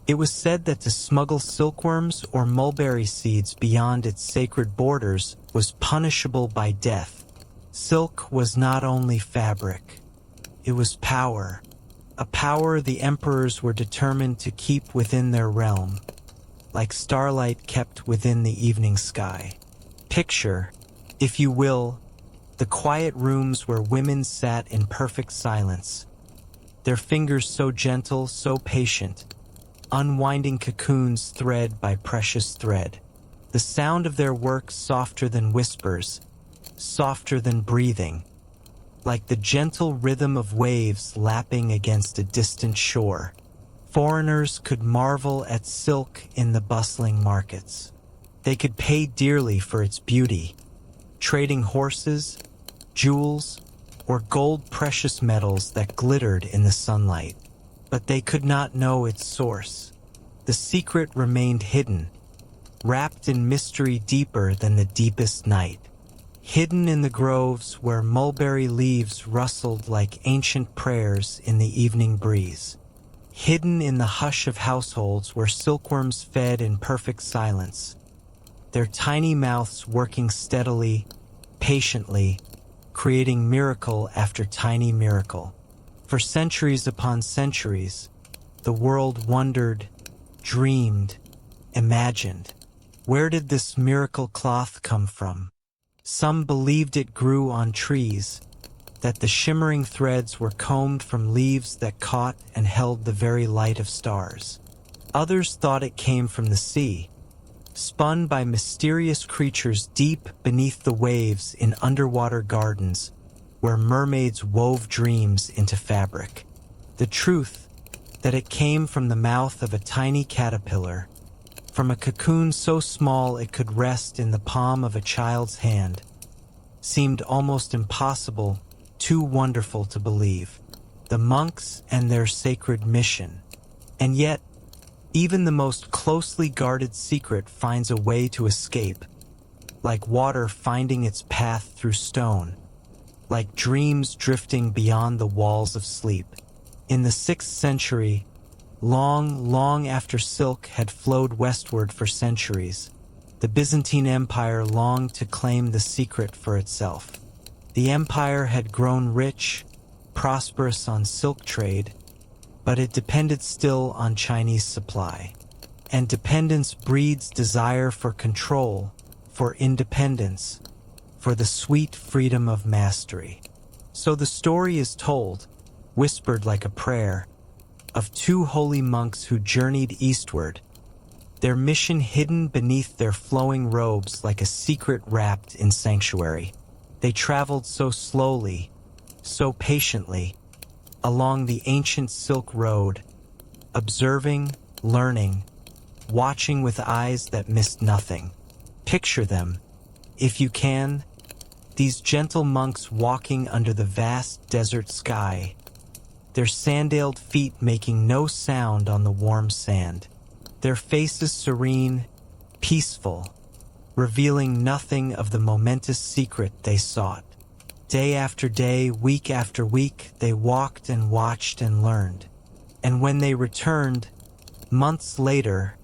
It was said that to smuggle silkworms or mulberry seeds beyond its sacred borders was punishable by death. Silk was not only fabric, it was power, a power the emperors were determined to keep within their realm, like starlight kept within the evening sky. Picture, if you will, the quiet rooms where women sat in perfect silence, their fingers so gentle, so patient, unwinding cocoons thread by precious thread. The sound of their work softer than whispers, softer than breathing, like the gentle rhythm of waves lapping against a distant shore. Foreigners could marvel at silk in the bustling markets. They could pay dearly for its beauty, trading horses, jewels, or gold precious metals that glittered in the sunlight. But they could not know its source. The secret remained hidden, wrapped in mystery deeper than the deepest night. hidden in the groves where mulberry leaves rustled like ancient prayers in the evening breeze, hidden in the hush of households where silkworms fed in perfect silence, their tiny mouths working steadily, patiently, creating miracle after tiny miracle. For centuries upon centuries, the world wondered, dreamed, imagined. Where did this miracle cloth come from? Some believed it grew on trees, that the shimmering threads were combed from leaves that caught and held the very light of stars. Others thought it came from the sea, spun by mysterious creatures deep beneath the waves in underwater gardens where mermaids wove dreams into fabric. The truth that it came from the mouth of a tiny caterpillar, from a cocoon so small it could rest in the palm of a child's hand, seemed almost impossible, too wonderful to believe. The monks and their sacred mission. And yet, even the most closely guarded secret finds a way to escape, like water finding its path through stone, like dreams drifting beyond the walls of sleep. In the 6th century, long after silk had flowed westward for centuries, the Byzantine Empire longed to claim the secret for itself. The empire had grown rich, prosperous on silk trade, but it depended still on Chinese supply. And dependence breeds desire for control, for independence, for the sweet freedom of mastery. So the story is told, whispered like a prayer, of 2 holy monks who journeyed eastward, their mission hidden beneath their flowing robes like a secret wrapped in sanctuary. They traveled so slowly, so patiently, along the ancient Silk Road, observing, learning, watching with eyes that missed nothing. Picture them, if you can, these gentle monks walking under the vast desert sky, their sandaled feet making no sound on the warm sand, their faces serene, peaceful, revealing nothing of the momentous secret they sought. Day after day, week after week, they walked and watched and learned. And when they returned, months later,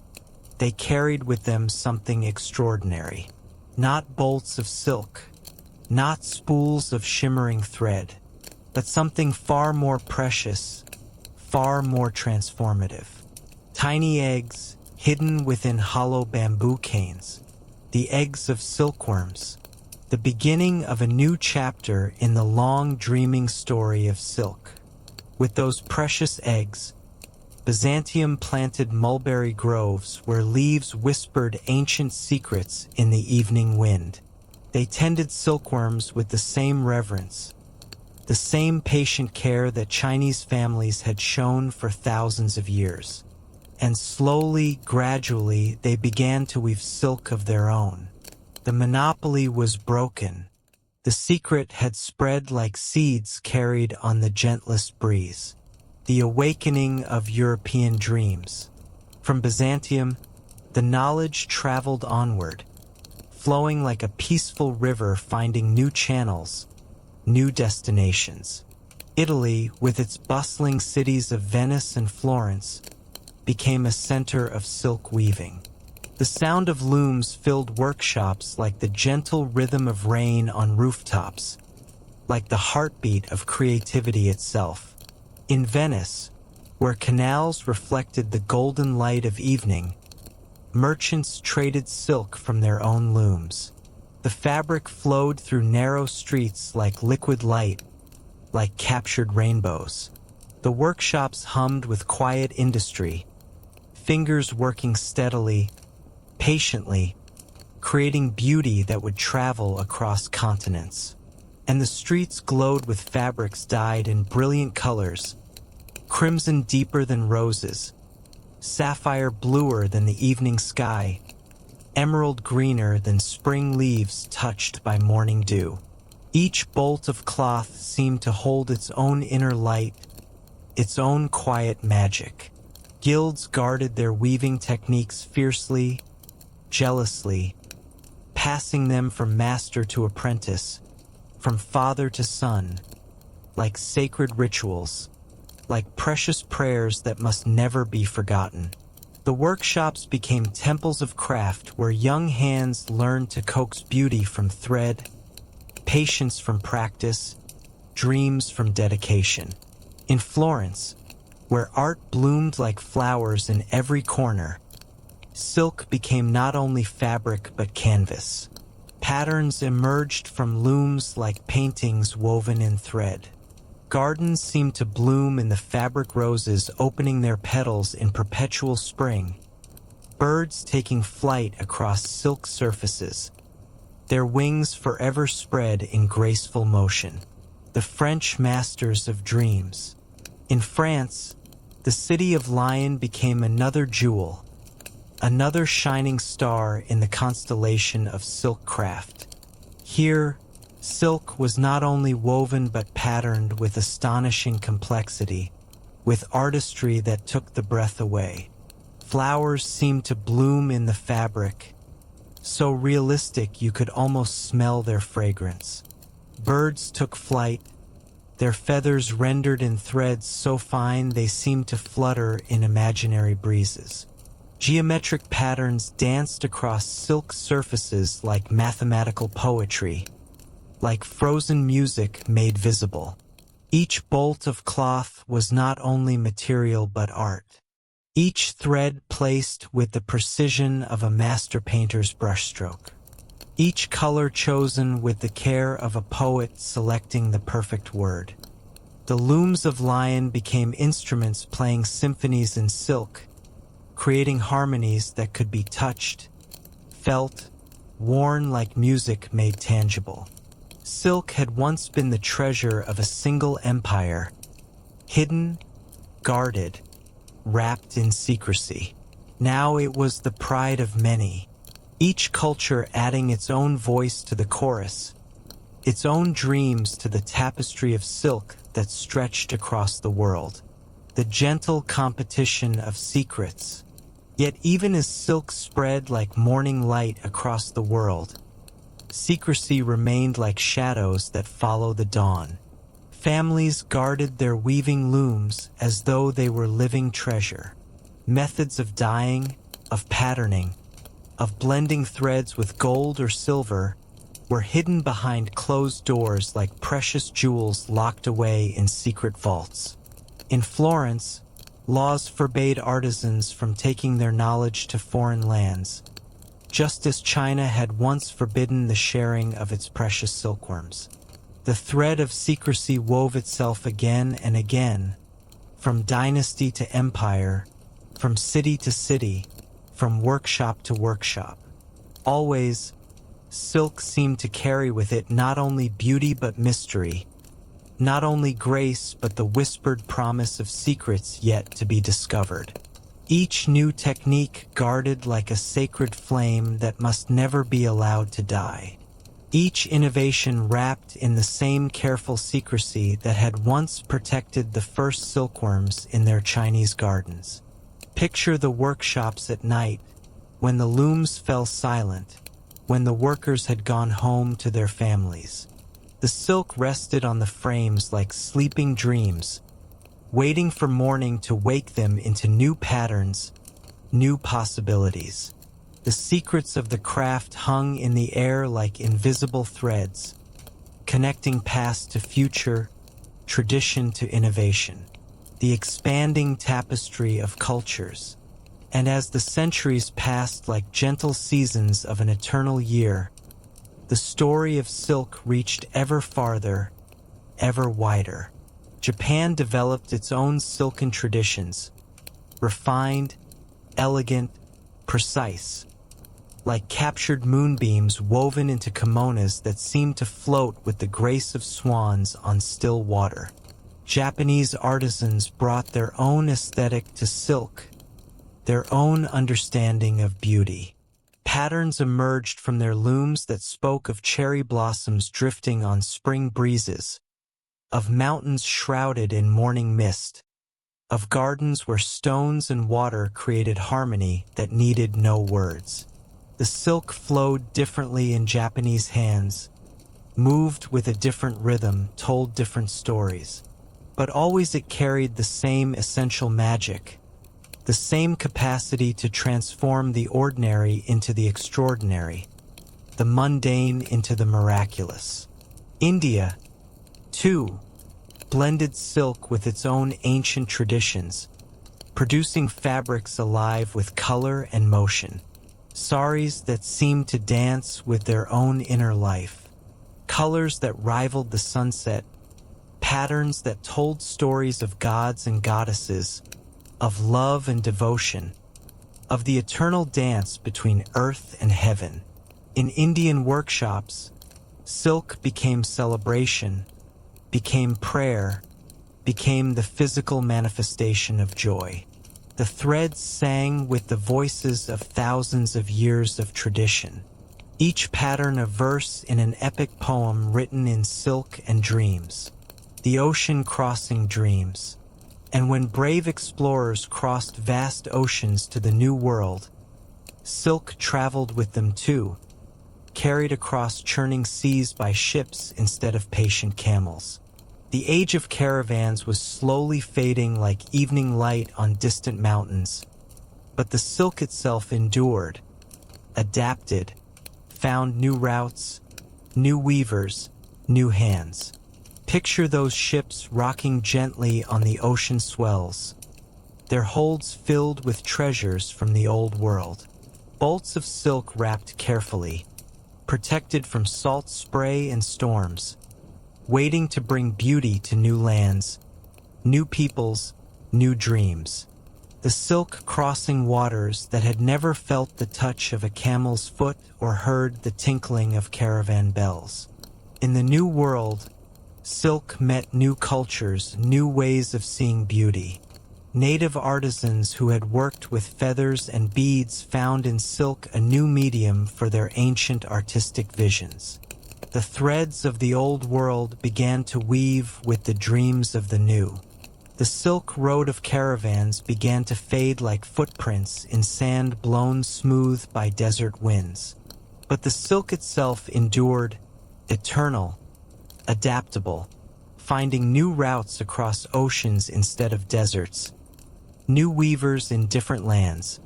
they carried with them something extraordinary. Not bolts of silk, not spools of shimmering thread, but something far more precious, far more transformative. Tiny eggs hidden within hollow bamboo canes, the eggs of silkworms, the beginning of a new chapter in the long dreaming story of silk. With those precious eggs, Byzantium planted mulberry groves where leaves whispered ancient secrets in the evening wind. They tended silkworms with the same reverence, the same patient care that Chinese families had shown for thousands of years. And slowly, gradually, they began to weave silk of their own. The monopoly was broken. The secret had spread like seeds carried on the gentlest breeze. The awakening of European dreams. From Byzantium, the knowledge traveled onward, flowing like a peaceful river finding new channels, new destinations. Italy, with its bustling cities of Venice and Florence, became a center of silk weaving. The sound of looms filled workshops like the gentle rhythm of rain on rooftops, like the heartbeat of creativity itself. In Venice, where canals reflected the golden light of evening, merchants traded silk from their own looms. The fabric flowed through narrow streets like liquid light, like captured rainbows. The workshops hummed with quiet industry, fingers working steadily, patiently, creating beauty that would travel across continents. And the streets glowed with fabrics dyed in brilliant colors, crimson deeper than roses, sapphire bluer than the evening sky, emerald greener than spring leaves touched by morning dew. Each bolt of cloth seemed to hold its own inner light, its own quiet magic. Guilds guarded their weaving techniques fiercely, jealously, passing them from master to apprentice, from father to son, like sacred rituals, like precious prayers that must never be forgotten. The workshops became temples of craft where young hands learned to coax beauty from thread, patience from practice, dreams from dedication. In Florence, where art bloomed like flowers in every corner, silk became not only fabric but canvas. Patterns emerged from looms like paintings woven in thread. Gardens seemed to bloom in the fabric roses opening their petals in perpetual spring, birds taking flight across silk surfaces, their wings forever spread in graceful motion. The French masters of dreams. In France, the city of Lyon became another jewel, another shining star in the constellation of silk craft. Here, silk was not only woven but patterned with astonishing complexity, with artistry that took the breath away. Flowers seemed to bloom in the fabric, so realistic you could almost smell their fragrance. Birds took flight, their feathers rendered in threads so fine they seemed to flutter in imaginary breezes. Geometric patterns danced across silk surfaces like mathematical poetry, like frozen music made visible. Each bolt of cloth was not only material but art. Each thread placed with the precision of a master painter's brushstroke. Each color chosen with the care of a poet selecting the perfect word. The looms of Lyon became instruments playing symphonies in silk, creating harmonies that could be touched, felt, worn like music made tangible. Silk had once been the treasure of a single empire, hidden, guarded, wrapped in secrecy. Now it was the pride of many, each culture adding its own voice to the chorus, its own dreams to the tapestry of silk that stretched across the world. The gentle competition of secrets. Yet even as silk spread like morning light across the world, secrecy remained like shadows that follow the dawn. Families guarded their weaving looms as though they were living treasure. Methods of dyeing, of patterning, of blending threads with gold or silver were hidden behind closed doors like precious jewels locked away in secret vaults. In Florence, laws forbade artisans from taking their knowledge to foreign lands, just as China had once forbidden the sharing of its precious silkworms. The thread of secrecy wove itself again and again, from dynasty to empire, from city to city, from workshop to workshop. Always, silk seemed to carry with it not only beauty but mystery, not only grace but the whispered promise of secrets yet to be discovered. Each new technique guarded like a sacred flame that must never be allowed to die. Each innovation wrapped in the same careful secrecy that had once protected the first silkworms in their Chinese gardens. Picture the workshops at night, when the looms fell silent, when the workers had gone home to their families. The silk rested on the frames like sleeping dreams, waiting for morning to wake them into new patterns, new possibilities. The secrets of the craft hung in the air like invisible threads, connecting past to future, tradition to innovation. The expanding tapestry of cultures. And as the centuries passed like gentle seasons of an eternal year, the story of silk reached ever farther, ever wider. Japan developed its own silken traditions, refined, elegant, precise, like captured moonbeams woven into kimonos that seemed to float with the grace of swans on still water. Japanese artisans brought their own aesthetic to silk, their own understanding of beauty. Patterns emerged from their looms that spoke of cherry blossoms drifting on spring breezes, of mountains shrouded in morning mist, of gardens where stones and water created harmony that needed no words. The silk flowed differently in Japanese hands, moved with a different rhythm, told different stories. But always it carried the same essential magic, the same capacity to transform the ordinary into the extraordinary, the mundane into the miraculous. India, too, blended silk with its own ancient traditions, producing fabrics alive with color and motion, saris that seemed to dance with their own inner life, colors that rivaled the sunset, patterns that told stories of gods and goddesses, of love and devotion, of the eternal dance between earth and heaven. In Indian workshops, silk became celebration, became prayer, became the physical manifestation of joy. The threads sang with the voices of thousands of years of tradition, each pattern a verse in an epic poem written in silk and dreams. The ocean crossing dreams. And when brave explorers crossed vast oceans to the New World, silk traveled with them too, carried across churning seas by ships instead of patient camels. The age of caravans was slowly fading like evening light on distant mountains, but the silk itself endured, adapted, found new routes, new weavers, new hands. Picture those ships rocking gently on the ocean swells, their holds filled with treasures from the old world. Bolts of silk wrapped carefully, protected from salt spray and storms, waiting to bring beauty to new lands, new peoples, new dreams. The silk crossing waters that had never felt the touch of a camel's foot or heard the tinkling of caravan bells. In the New World, silk met new cultures, new ways of seeing beauty. Native artisans who had worked with feathers and beads found in silk a new medium for their ancient artistic visions. The threads of the old world began to weave with the dreams of the new. The silk road of caravans began to fade like footprints in sand blown smooth by desert winds. But the silk itself endured, eternal, adaptable, finding new routes across oceans instead of deserts, new weavers in different lands,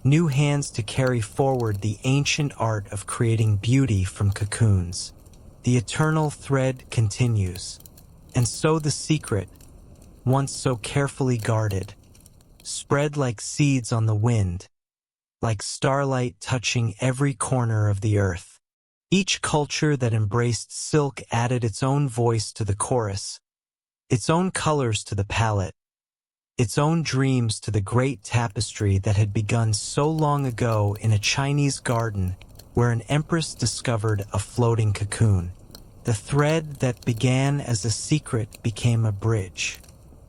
new hands to carry forward the ancient art of creating beauty from cocoons. The eternal thread continues, and so the secret, once so carefully guarded, spread like seeds on the wind, like starlight touching every corner of the earth. Each culture that embraced silk added its own voice to the chorus, its own colors to the palette, its own dreams to the great tapestry that had begun so long ago in a Chinese garden where an empress discovered a floating cocoon. The thread that began as a secret became a bridge.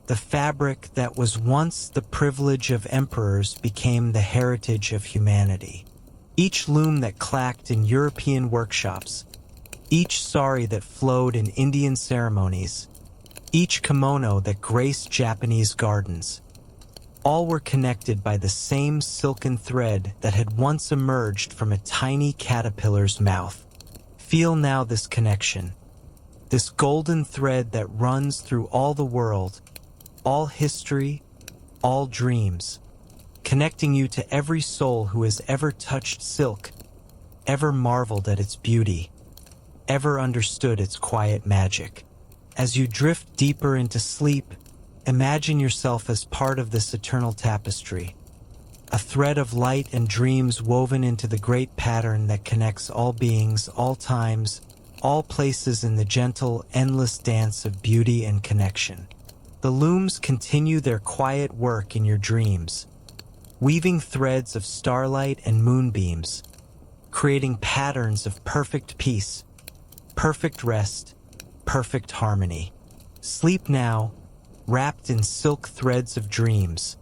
The fabric that was once the privilege of emperors became the heritage of humanity. Each loom that clacked in European workshops, each sari that flowed in Indian ceremonies, each kimono that graced Japanese gardens, all were connected by the same silken thread that had once emerged from a tiny caterpillar's mouth. Feel now this connection, this golden thread that runs through all the world, all history, all dreams, connecting you to every soul who has ever touched silk, ever marveled at its beauty, ever understood its quiet magic. As you drift deeper into sleep, imagine yourself as part of this eternal tapestry, a thread of light and dreams woven into the great pattern that connects all beings, all times, all places in the gentle, endless dance of beauty and connection. The looms continue their quiet work in your dreams, weaving threads of starlight and moonbeams, creating patterns of perfect peace, perfect rest, perfect harmony. Sleep now, wrapped in silk threads of dreams,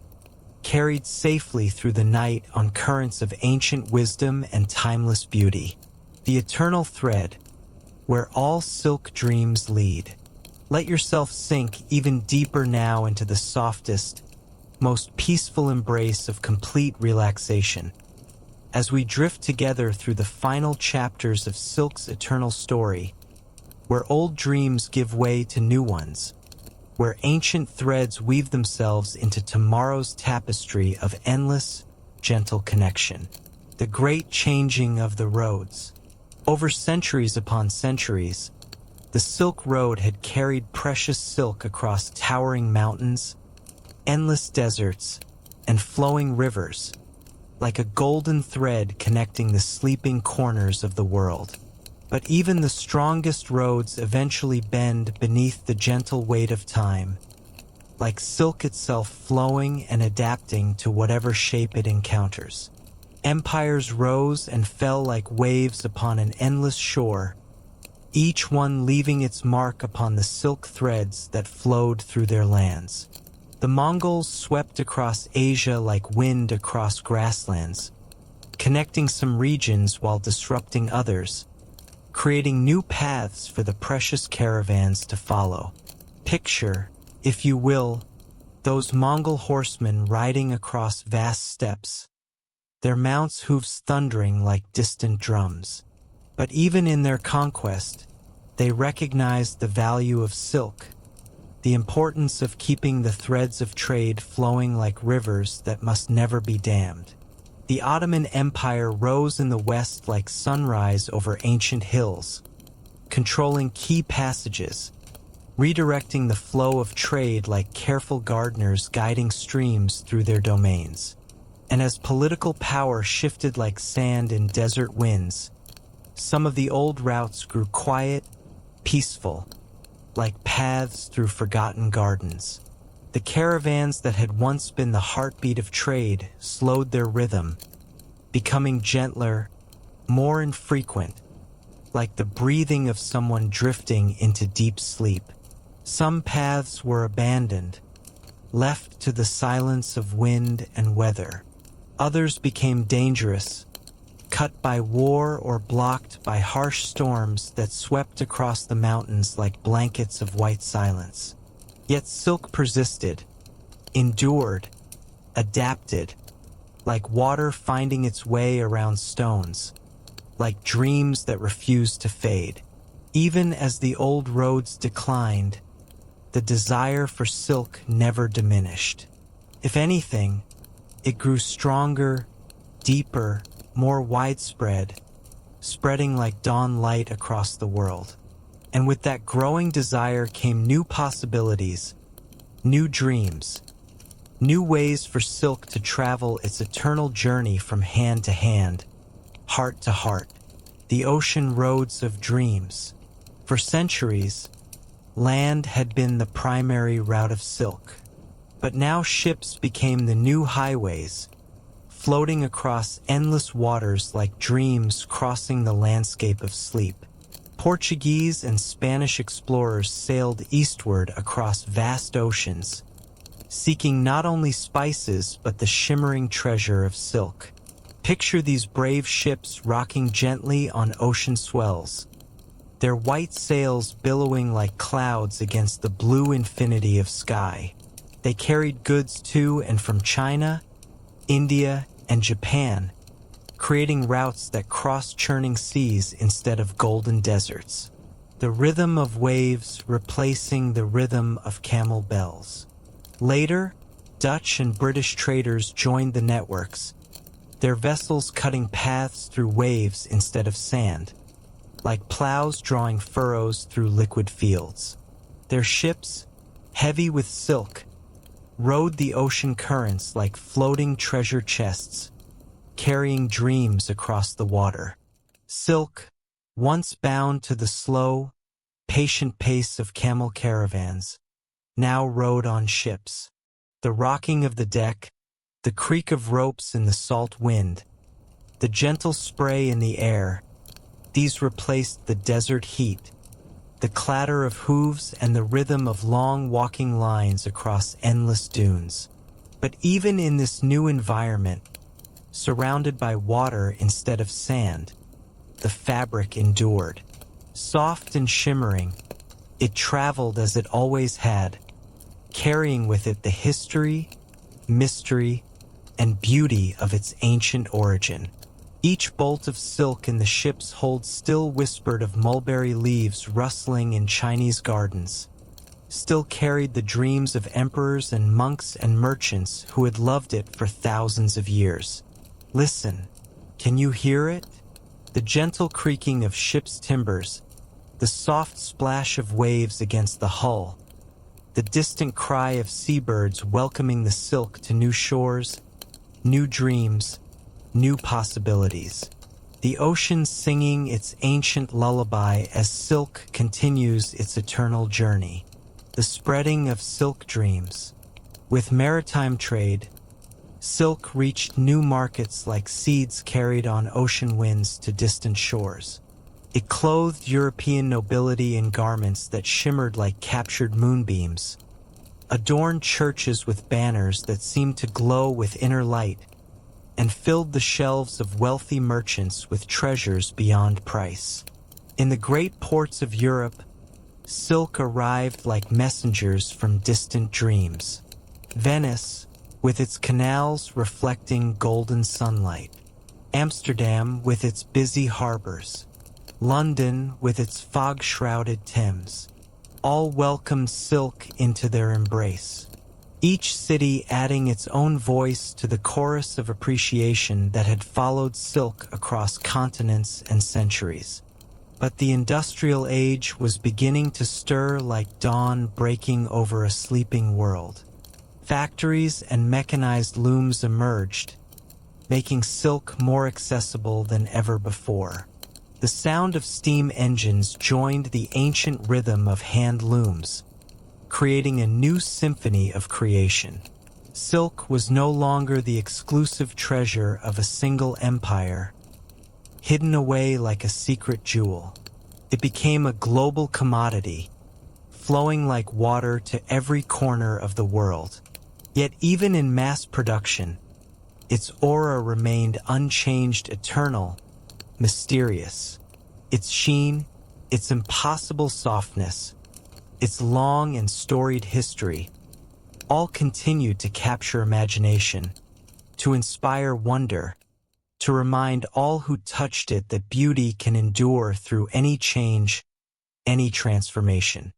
carried safely through the night on currents of ancient wisdom and timeless beauty. The eternal thread, where all silk dreams lead. Let yourself sink even deeper now into the softest, most peaceful embrace of complete relaxation. as we drift together through the final chapters of Silk's eternal story, where old dreams give way to new ones, where ancient threads weave themselves into tomorrow's tapestry of endless, gentle connection. The great changing of the roads. Over centuries upon centuries, the Silk Road had carried precious silk across towering mountains, endless deserts, and flowing rivers, like a golden thread connecting the sleeping corners of the world. But even the strongest roads eventually bend beneath the gentle weight of time, like silk itself flowing and adapting to whatever shape it encounters. Empires rose and fell like waves upon an endless shore, each one leaving its mark upon the silk threads that flowed through their lands. The Mongols swept across Asia like wind across grasslands, connecting some regions while disrupting others, creating new paths for the precious caravans to follow. Picture, if you will, those Mongol horsemen riding across vast steppes, their mounts' hooves thundering like distant drums. But even in their conquest, they recognized the value of silk, the importance of keeping the threads of trade flowing like rivers that must never be dammed. The Ottoman Empire rose in the west like sunrise over ancient hills, controlling key passages, redirecting the flow of trade like careful gardeners guiding streams through their domains. And as political power shifted like sand in desert winds, some of the old routes grew quiet, peaceful, like paths through forgotten gardens. The caravans that had once been the heartbeat of trade slowed their rhythm, becoming gentler, more infrequent, like the breathing of someone drifting into deep sleep. Some paths were abandoned, left to the silence of wind and weather. Others became dangerous, cut by war or blocked by harsh storms that swept across the mountains like blankets of white silence. Yet silk persisted, endured, adapted, like water finding its way around stones, like dreams that refused to fade. Even as the old roads declined, the desire for silk never diminished. If anything, it grew stronger, deeper, more widespread, spreading like dawn light across the world. And with that growing desire came new possibilities, new dreams, new ways for silk to travel its eternal journey from hand to hand, heart to heart, the ocean roads of dreams. For centuries, land had been the primary route of silk, but now ships became the new highways, floating across endless waters like dreams crossing the landscape of sleep. Portuguese and Spanish explorers sailed eastward across vast oceans, seeking not only spices but the shimmering treasure of silk. Picture these brave ships rocking gently on ocean swells, their white sails billowing like clouds against the blue infinity of sky. They carried goods to and from China, India, and Japan, creating routes that crossed churning seas instead of golden deserts. The rhythm of waves replacing the rhythm of camel bells. Later, Dutch and British traders joined the networks, their vessels cutting paths through waves instead of sand, like plows drawing furrows through liquid fields. Their ships, heavy with silk, rode the ocean currents like floating treasure chests, carrying dreams across the water. Silk, once bound to the slow, patient pace of camel caravans, now rode on ships. The rocking of the deck, the creak of ropes in the salt wind, the gentle spray in the air, these replaced the desert heat, the clatter of hooves and the rhythm of long walking lines across endless dunes. But even in this new environment, surrounded by water instead of sand, the fabric endured. Soft and shimmering, it traveled as it always had, carrying with it the history, mystery, and beauty of its ancient origin. Each bolt of silk in the ships hold still whispered of mulberry leaves rustling in Chinese gardens, still carried the dreams of emperors and monks and merchants who had loved it for thousands of years. Listen, can you hear it? The gentle creaking of ship's timbers, the soft splash of waves against the hull, the distant cry of seabirds welcoming the silk to new shores, new dreams, new possibilities. The ocean singing its ancient lullaby as silk continues its eternal journey. The spreading of silk dreams. With maritime trade, silk reached new markets like seeds carried on ocean winds to distant shores. It clothed European nobility in garments that shimmered like captured moonbeams, adorned churches with banners that seemed to glow with inner light, and filled the shelves of wealthy merchants with treasures beyond price. In the great ports of Europe, silk arrived like messengers from distant dreams. Venice, with its canals reflecting golden sunlight. Amsterdam, with its busy harbors. London, with its fog-shrouded Thames. All welcomed silk into their embrace. Each city adding its own voice to the chorus of appreciation that had followed silk across continents and centuries. But the industrial age was beginning to stir like dawn breaking over a sleeping world. Factories and mechanized looms emerged, making silk more accessible than ever before. The sound of steam engines joined the ancient rhythm of hand looms, creating a new symphony of creation. Silk was no longer the exclusive treasure of a single empire, hidden away like a secret jewel. It became a global commodity, flowing like water to every corner of the world. Yet even in mass production, its aura remained unchanged, eternal, mysterious. Its sheen, its impossible softness, its long and storied history, all continued to capture imagination, to inspire wonder, to remind all who touched it that beauty can endure through any change, any transformation.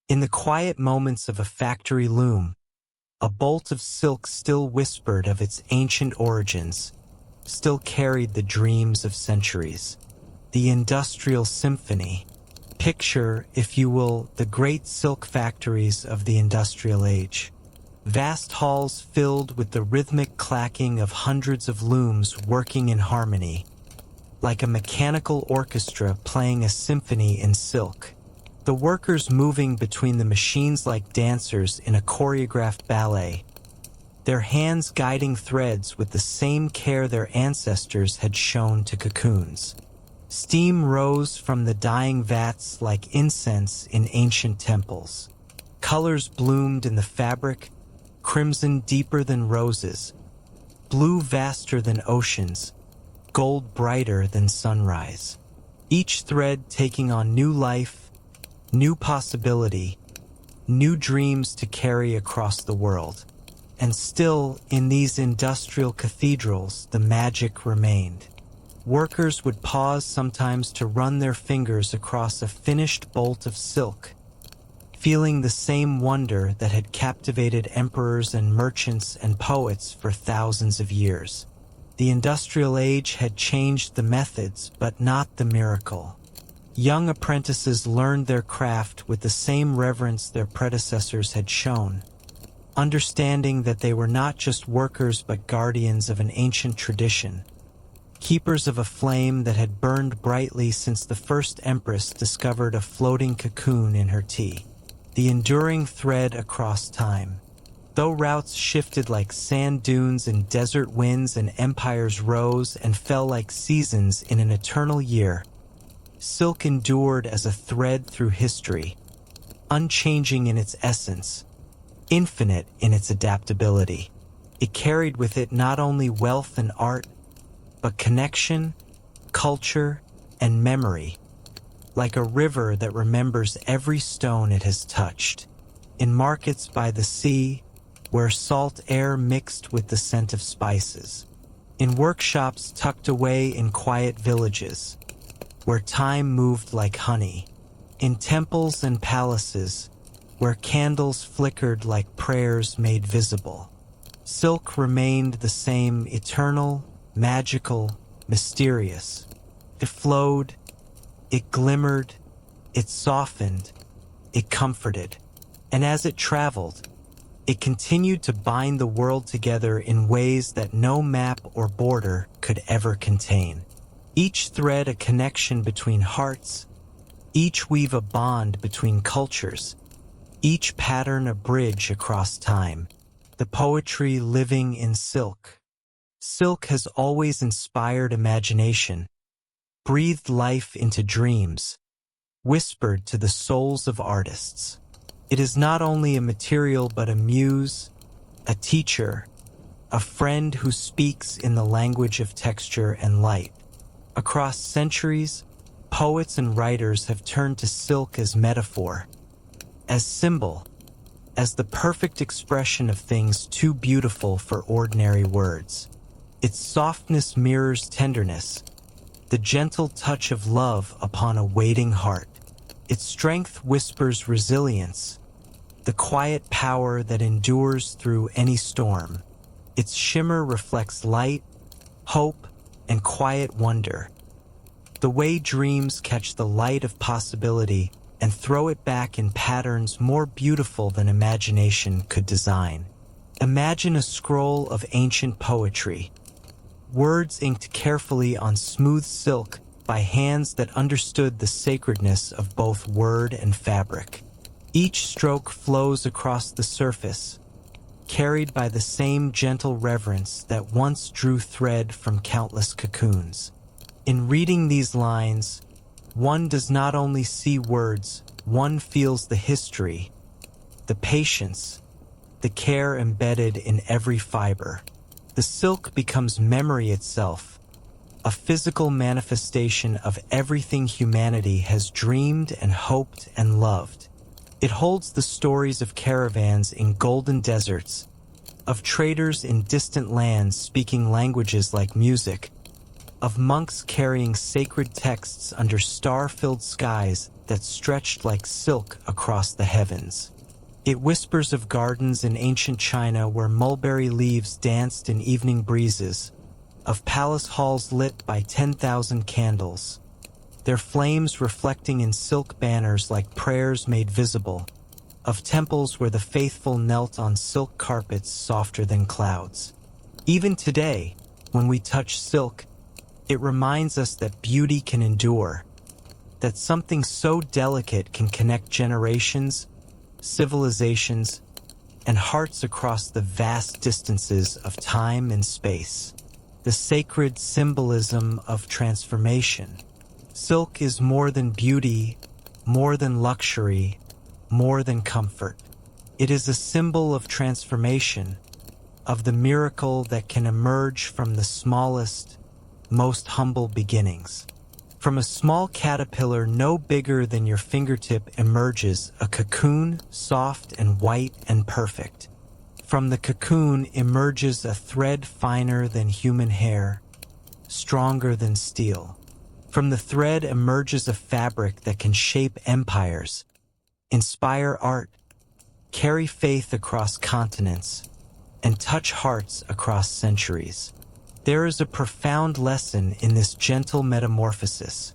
In the quiet moments of a factory loom, a bolt of silk still whispered of its ancient origins, still carried the dreams of centuries. The industrial symphony. Picture, if you will, the great silk factories of the industrial age. Vast halls filled with the rhythmic clacking of hundreds of looms working in harmony, like a mechanical orchestra playing a symphony in silk. The workers moving between the machines like dancers in a choreographed ballet, their hands guiding threads with the same care their ancestors had shown to cocoons. Steam rose from the dying vats like incense in ancient temples. Colors bloomed in the fabric, crimson deeper than roses, blue vaster than oceans, gold brighter than sunrise. Each thread taking on new life, new possibility, new dreams to carry across the world. And still, in these industrial cathedrals, the magic remained. Workers would pause sometimes to run their fingers across a finished bolt of silk, feeling the same wonder that had captivated emperors and merchants and poets for thousands of years. The industrial age had changed the methods, but not the miracle. Young apprentices learned their craft with the same reverence their predecessors had shown, understanding that they were not just workers but guardians of an ancient tradition, keepers of a flame that had burned brightly since the first empress discovered a floating cocoon in her tea. The enduring thread across time. Though routes shifted like sand dunes in desert winds and empires rose and fell like seasons in an eternal year, silk endured as a thread through history, unchanging in its essence, infinite in its adaptability. It carried with it not only wealth and art, but connection, culture, and memory, like a river that remembers every stone it has touched. In markets by the sea, where salt air mixed with the scent of spices, in workshops tucked away in quiet villages, where time moved like honey, in temples and palaces, where candles flickered like prayers made visible. Silk remained the same, eternal, magical, mysterious. It flowed, it glimmered, it softened, it comforted. And as it traveled, it continued to bind the world together in ways that no map or border could ever contain. Each thread a connection between hearts, each weave a bond between cultures, each pattern a bridge across time. The poetry living in silk. Silk has always inspired imagination, breathed life into dreams, whispered to the souls of artists. It is not only a material but a muse, a teacher, a friend who speaks in the language of texture and light. Across centuries, poets and writers have turned to silk as metaphor, as symbol, as the perfect expression of things too beautiful for ordinary words. Its softness mirrors tenderness, the gentle touch of love upon a waiting heart. Its strength whispers resilience, the quiet power that endures through any storm. Its shimmer reflects light, hope, and quiet wonder. The way dreams catch the light of possibility and throw it back in patterns more beautiful than imagination could design. Imagine a scroll of ancient poetry, words inked carefully on smooth silk by hands that understood the sacredness of both word and fabric. Each stroke flows across the surface, carried by the same gentle reverence that once drew thread from countless cocoons. In reading these lines, one does not only see words, one feels the history, the patience, the care embedded in every fiber. The silk becomes memory itself, a physical manifestation of everything humanity has dreamed and hoped and loved. It holds the stories of caravans in golden deserts, of traders in distant lands speaking languages like music, of monks carrying sacred texts under star-filled skies that stretched like silk across the heavens. It whispers of gardens in ancient China where mulberry leaves danced in evening breezes, of palace halls lit by 10,000 candles, their flames reflecting in silk banners like prayers made visible, of temples where the faithful knelt on silk carpets softer than clouds. Even today, when we touch silk, it reminds us that beauty can endure, that something so delicate can connect generations, civilizations, and hearts across the vast distances of time and space. The sacred symbolism of transformation. Silk is more than beauty, more than luxury, more than comfort. It is a symbol of transformation, of the miracle that can emerge from the smallest, most humble beginnings. From a small caterpillar no bigger than your fingertip emerges a cocoon, soft and white and perfect. From the cocoon emerges a thread finer than human hair, stronger than steel. From the thread emerges a fabric that can shape empires, inspire art, carry faith across continents, and touch hearts across centuries. There is a profound lesson in this gentle metamorphosis,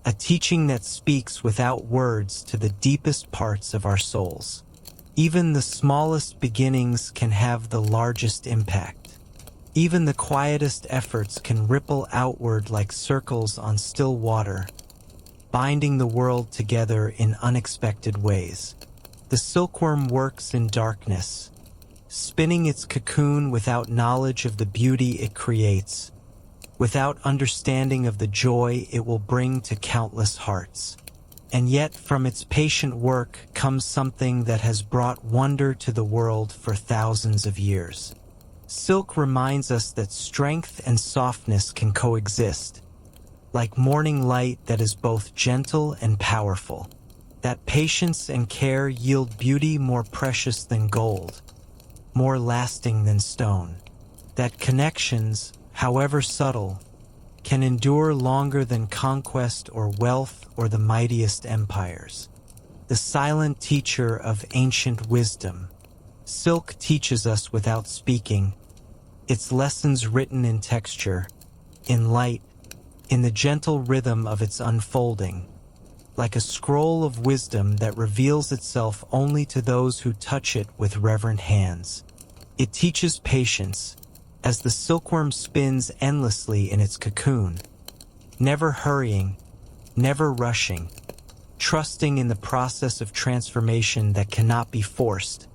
a teaching that speaks without words to the deepest parts of our souls. Even the smallest beginnings can have the largest impact. Even the quietest efforts can ripple outward like circles on still water, binding the world together in unexpected ways. The silkworm works in darkness, spinning its cocoon without knowledge of the beauty it creates, without understanding of the joy it will bring to countless hearts. And yet from its patient work comes something that has brought wonder to the world for thousands of years. Silk reminds us that strength and softness can coexist, like morning light that is both gentle and powerful. That patience and care yield beauty more precious than gold, more lasting than stone. That connections, however subtle, can endure longer than conquest or wealth or the mightiest empires. The silent teacher of ancient wisdom, silk teaches us without speaking, its lessons written in texture, in light, in the gentle rhythm of its unfolding, like a scroll of wisdom that reveals itself only to those who touch it with reverent hands. It teaches patience, as the silkworm spins endlessly in its cocoon, never hurrying, never rushing, trusting in the process of transformation that cannot be forced,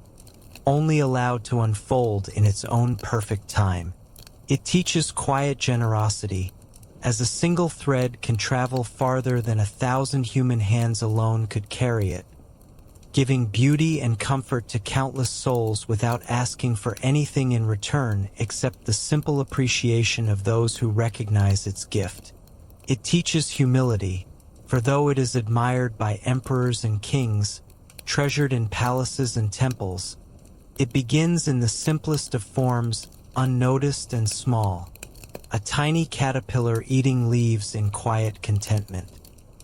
only allowed to unfold in its own perfect time. It teaches quiet generosity, as a single thread can travel farther than 1,000 human hands alone could carry it, giving beauty and comfort to countless souls without asking for anything in return except the simple appreciation of those who recognize its gift. It teaches humility, for though it is admired by emperors and kings, treasured in palaces and temples, it begins in the simplest of forms, unnoticed and small, a tiny caterpillar eating leaves in quiet contentment.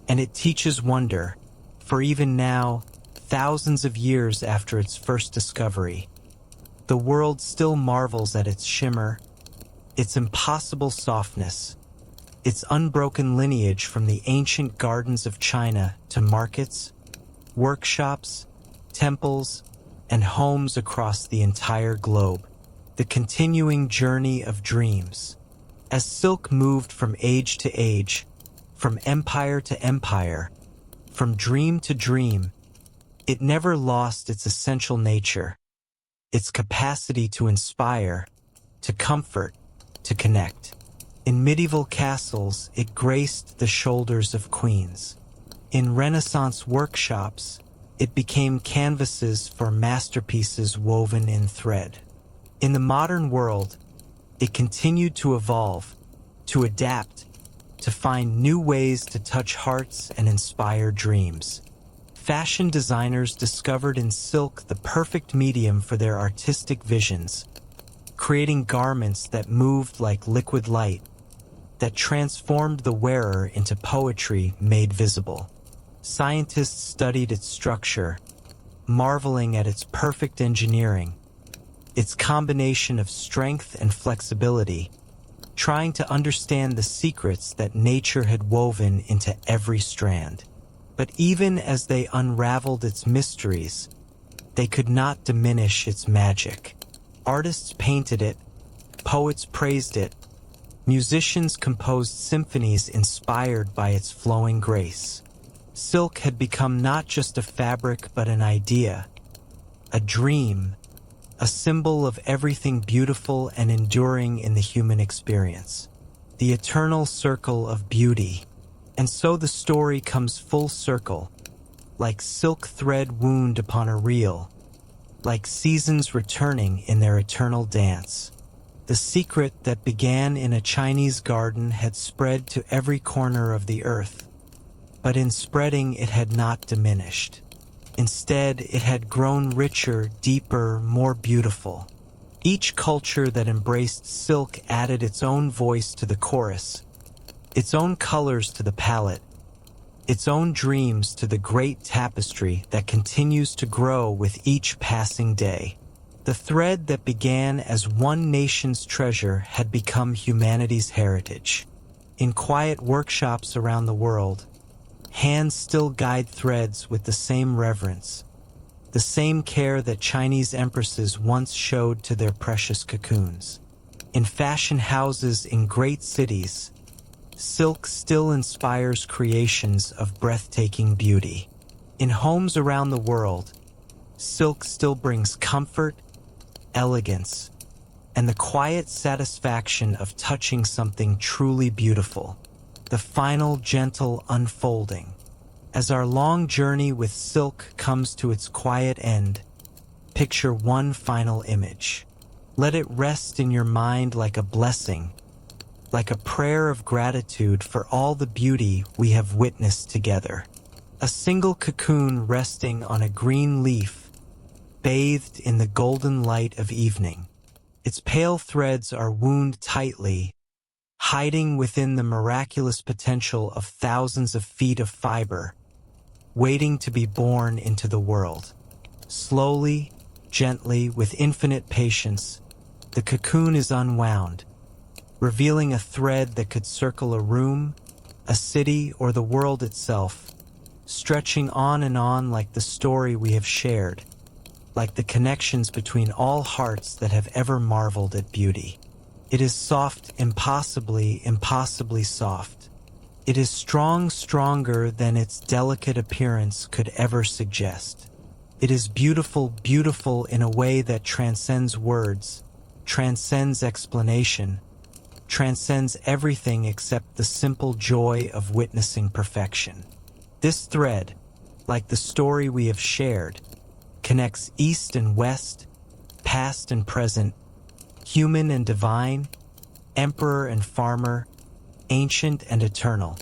And it teaches wonder, for even now, thousands of years after its first discovery, the world still marvels at its shimmer, its impossible softness, its unbroken lineage from the ancient gardens of China to markets, workshops, temples, and homes across the entire globe. The continuing journey of dreams. As silk moved from age to age, from empire to empire, from dream to dream, it never lost its essential nature, its capacity to inspire, to comfort, to connect. In medieval castles, it graced the shoulders of queens. In Renaissance workshops, it became canvases for masterpieces woven in thread. In the modern world, it continued to evolve, to adapt, to find new ways to touch hearts and inspire dreams. Fashion designers discovered in silk the perfect medium for their artistic visions, creating garments that moved like liquid light, that transformed the wearer into poetry made visible. Scientists studied its structure, marveling at its perfect engineering, its combination of strength and flexibility, trying to understand the secrets that nature had woven into every strand. But even as they unraveled its mysteries, they could not diminish its magic. Artists painted it, poets praised it, musicians composed symphonies inspired by its flowing grace. Silk had become not just a fabric but an idea, a dream, a symbol of everything beautiful and enduring in the human experience. The eternal circle of beauty. And so the story comes full circle, like silk thread wound upon a reel, like seasons returning in their eternal dance. The secret that began in a Chinese garden had spread to every corner of the earth, but in spreading it had not diminished. Instead, it had grown richer, deeper, more beautiful. Each culture that embraced silk added its own voice to the chorus, its own colors to the palette, its own dreams to the great tapestry that continues to grow with each passing day. The thread that began as one nation's treasure had become humanity's heritage. In quiet workshops around the world, hands still guide threads with the same reverence, the same care that Chinese empresses once showed to their precious cocoons. In fashion houses in great cities, silk still inspires creations of breathtaking beauty. In homes around the world, silk still brings comfort, elegance, and the quiet satisfaction of touching something truly beautiful. The final gentle unfolding. As our long journey with silk comes to its quiet end, picture one final image. Let it rest in your mind like a blessing, like a prayer of gratitude for all the beauty we have witnessed together. A single cocoon resting on a green leaf, bathed in the golden light of evening. Its pale threads are wound tightly, hiding within the miraculous potential of thousands of feet of fiber, waiting to be born into the world. Slowly, gently, with infinite patience, the cocoon is unwound, revealing a thread that could circle a room, a city, or the world itself, stretching on and on like the story we have shared, like the connections between all hearts that have ever marveled at beauty. It is soft, impossibly, impossibly soft. It is strong, stronger than its delicate appearance could ever suggest. It is beautiful, beautiful in a way that transcends words, transcends explanation, transcends everything except the simple joy of witnessing perfection. This thread, like the story we have shared, connects east and west, past and present, human and divine, emperor and farmer, ancient and eternal.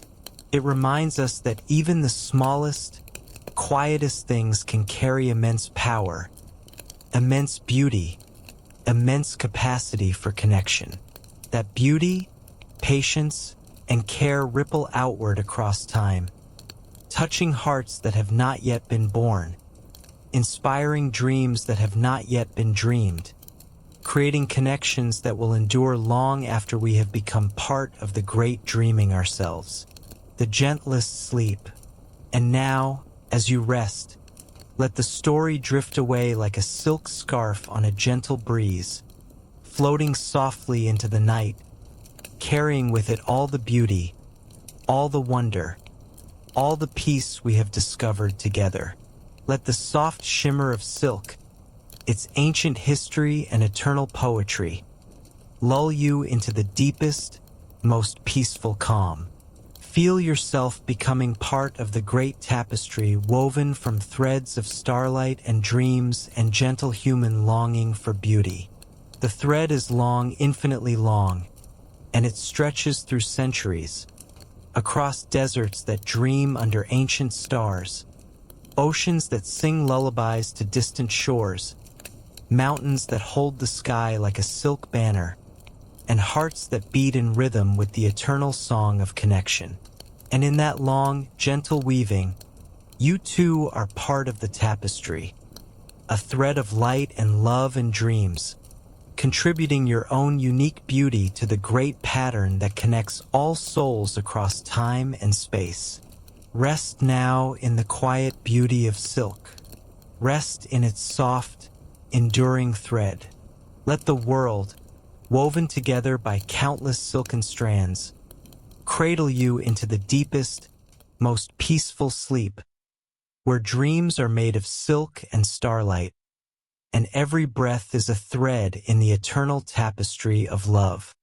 It reminds us that even the smallest, quietest things can carry immense power, immense beauty, immense capacity for connection. That beauty, patience, and care ripple outward across time, touching hearts that have not yet been born, inspiring dreams that have not yet been dreamed, creating connections that will endure long after we have become part of the great dreaming ourselves. The gentlest sleep. And now, as you rest, let the story drift away like a silk scarf on a gentle breeze, floating softly into the night, carrying with it all the beauty, all the wonder, all the peace we have discovered together. Let the soft shimmer of silk, its ancient history and eternal poetry, lull you into the deepest, most peaceful calm. Feel yourself becoming part of the great tapestry woven from threads of starlight and dreams and gentle human longing for beauty. The thread is long, infinitely long, and it stretches through centuries, across deserts that dream under ancient stars, oceans that sing lullabies to distant shores, mountains that hold the sky like a silk banner, and hearts that beat in rhythm with the eternal song of connection. And in that long, gentle weaving, you too are part of the tapestry, a thread of light and love and dreams, contributing your own unique beauty to the great pattern that connects all souls across time and space. Rest now in the quiet beauty of silk. Rest in its soft, enduring thread. Let the world, woven together by countless silken strands, cradle you into the deepest, most peaceful sleep, where dreams are made of silk and starlight, and every breath is a thread in the eternal tapestry of love.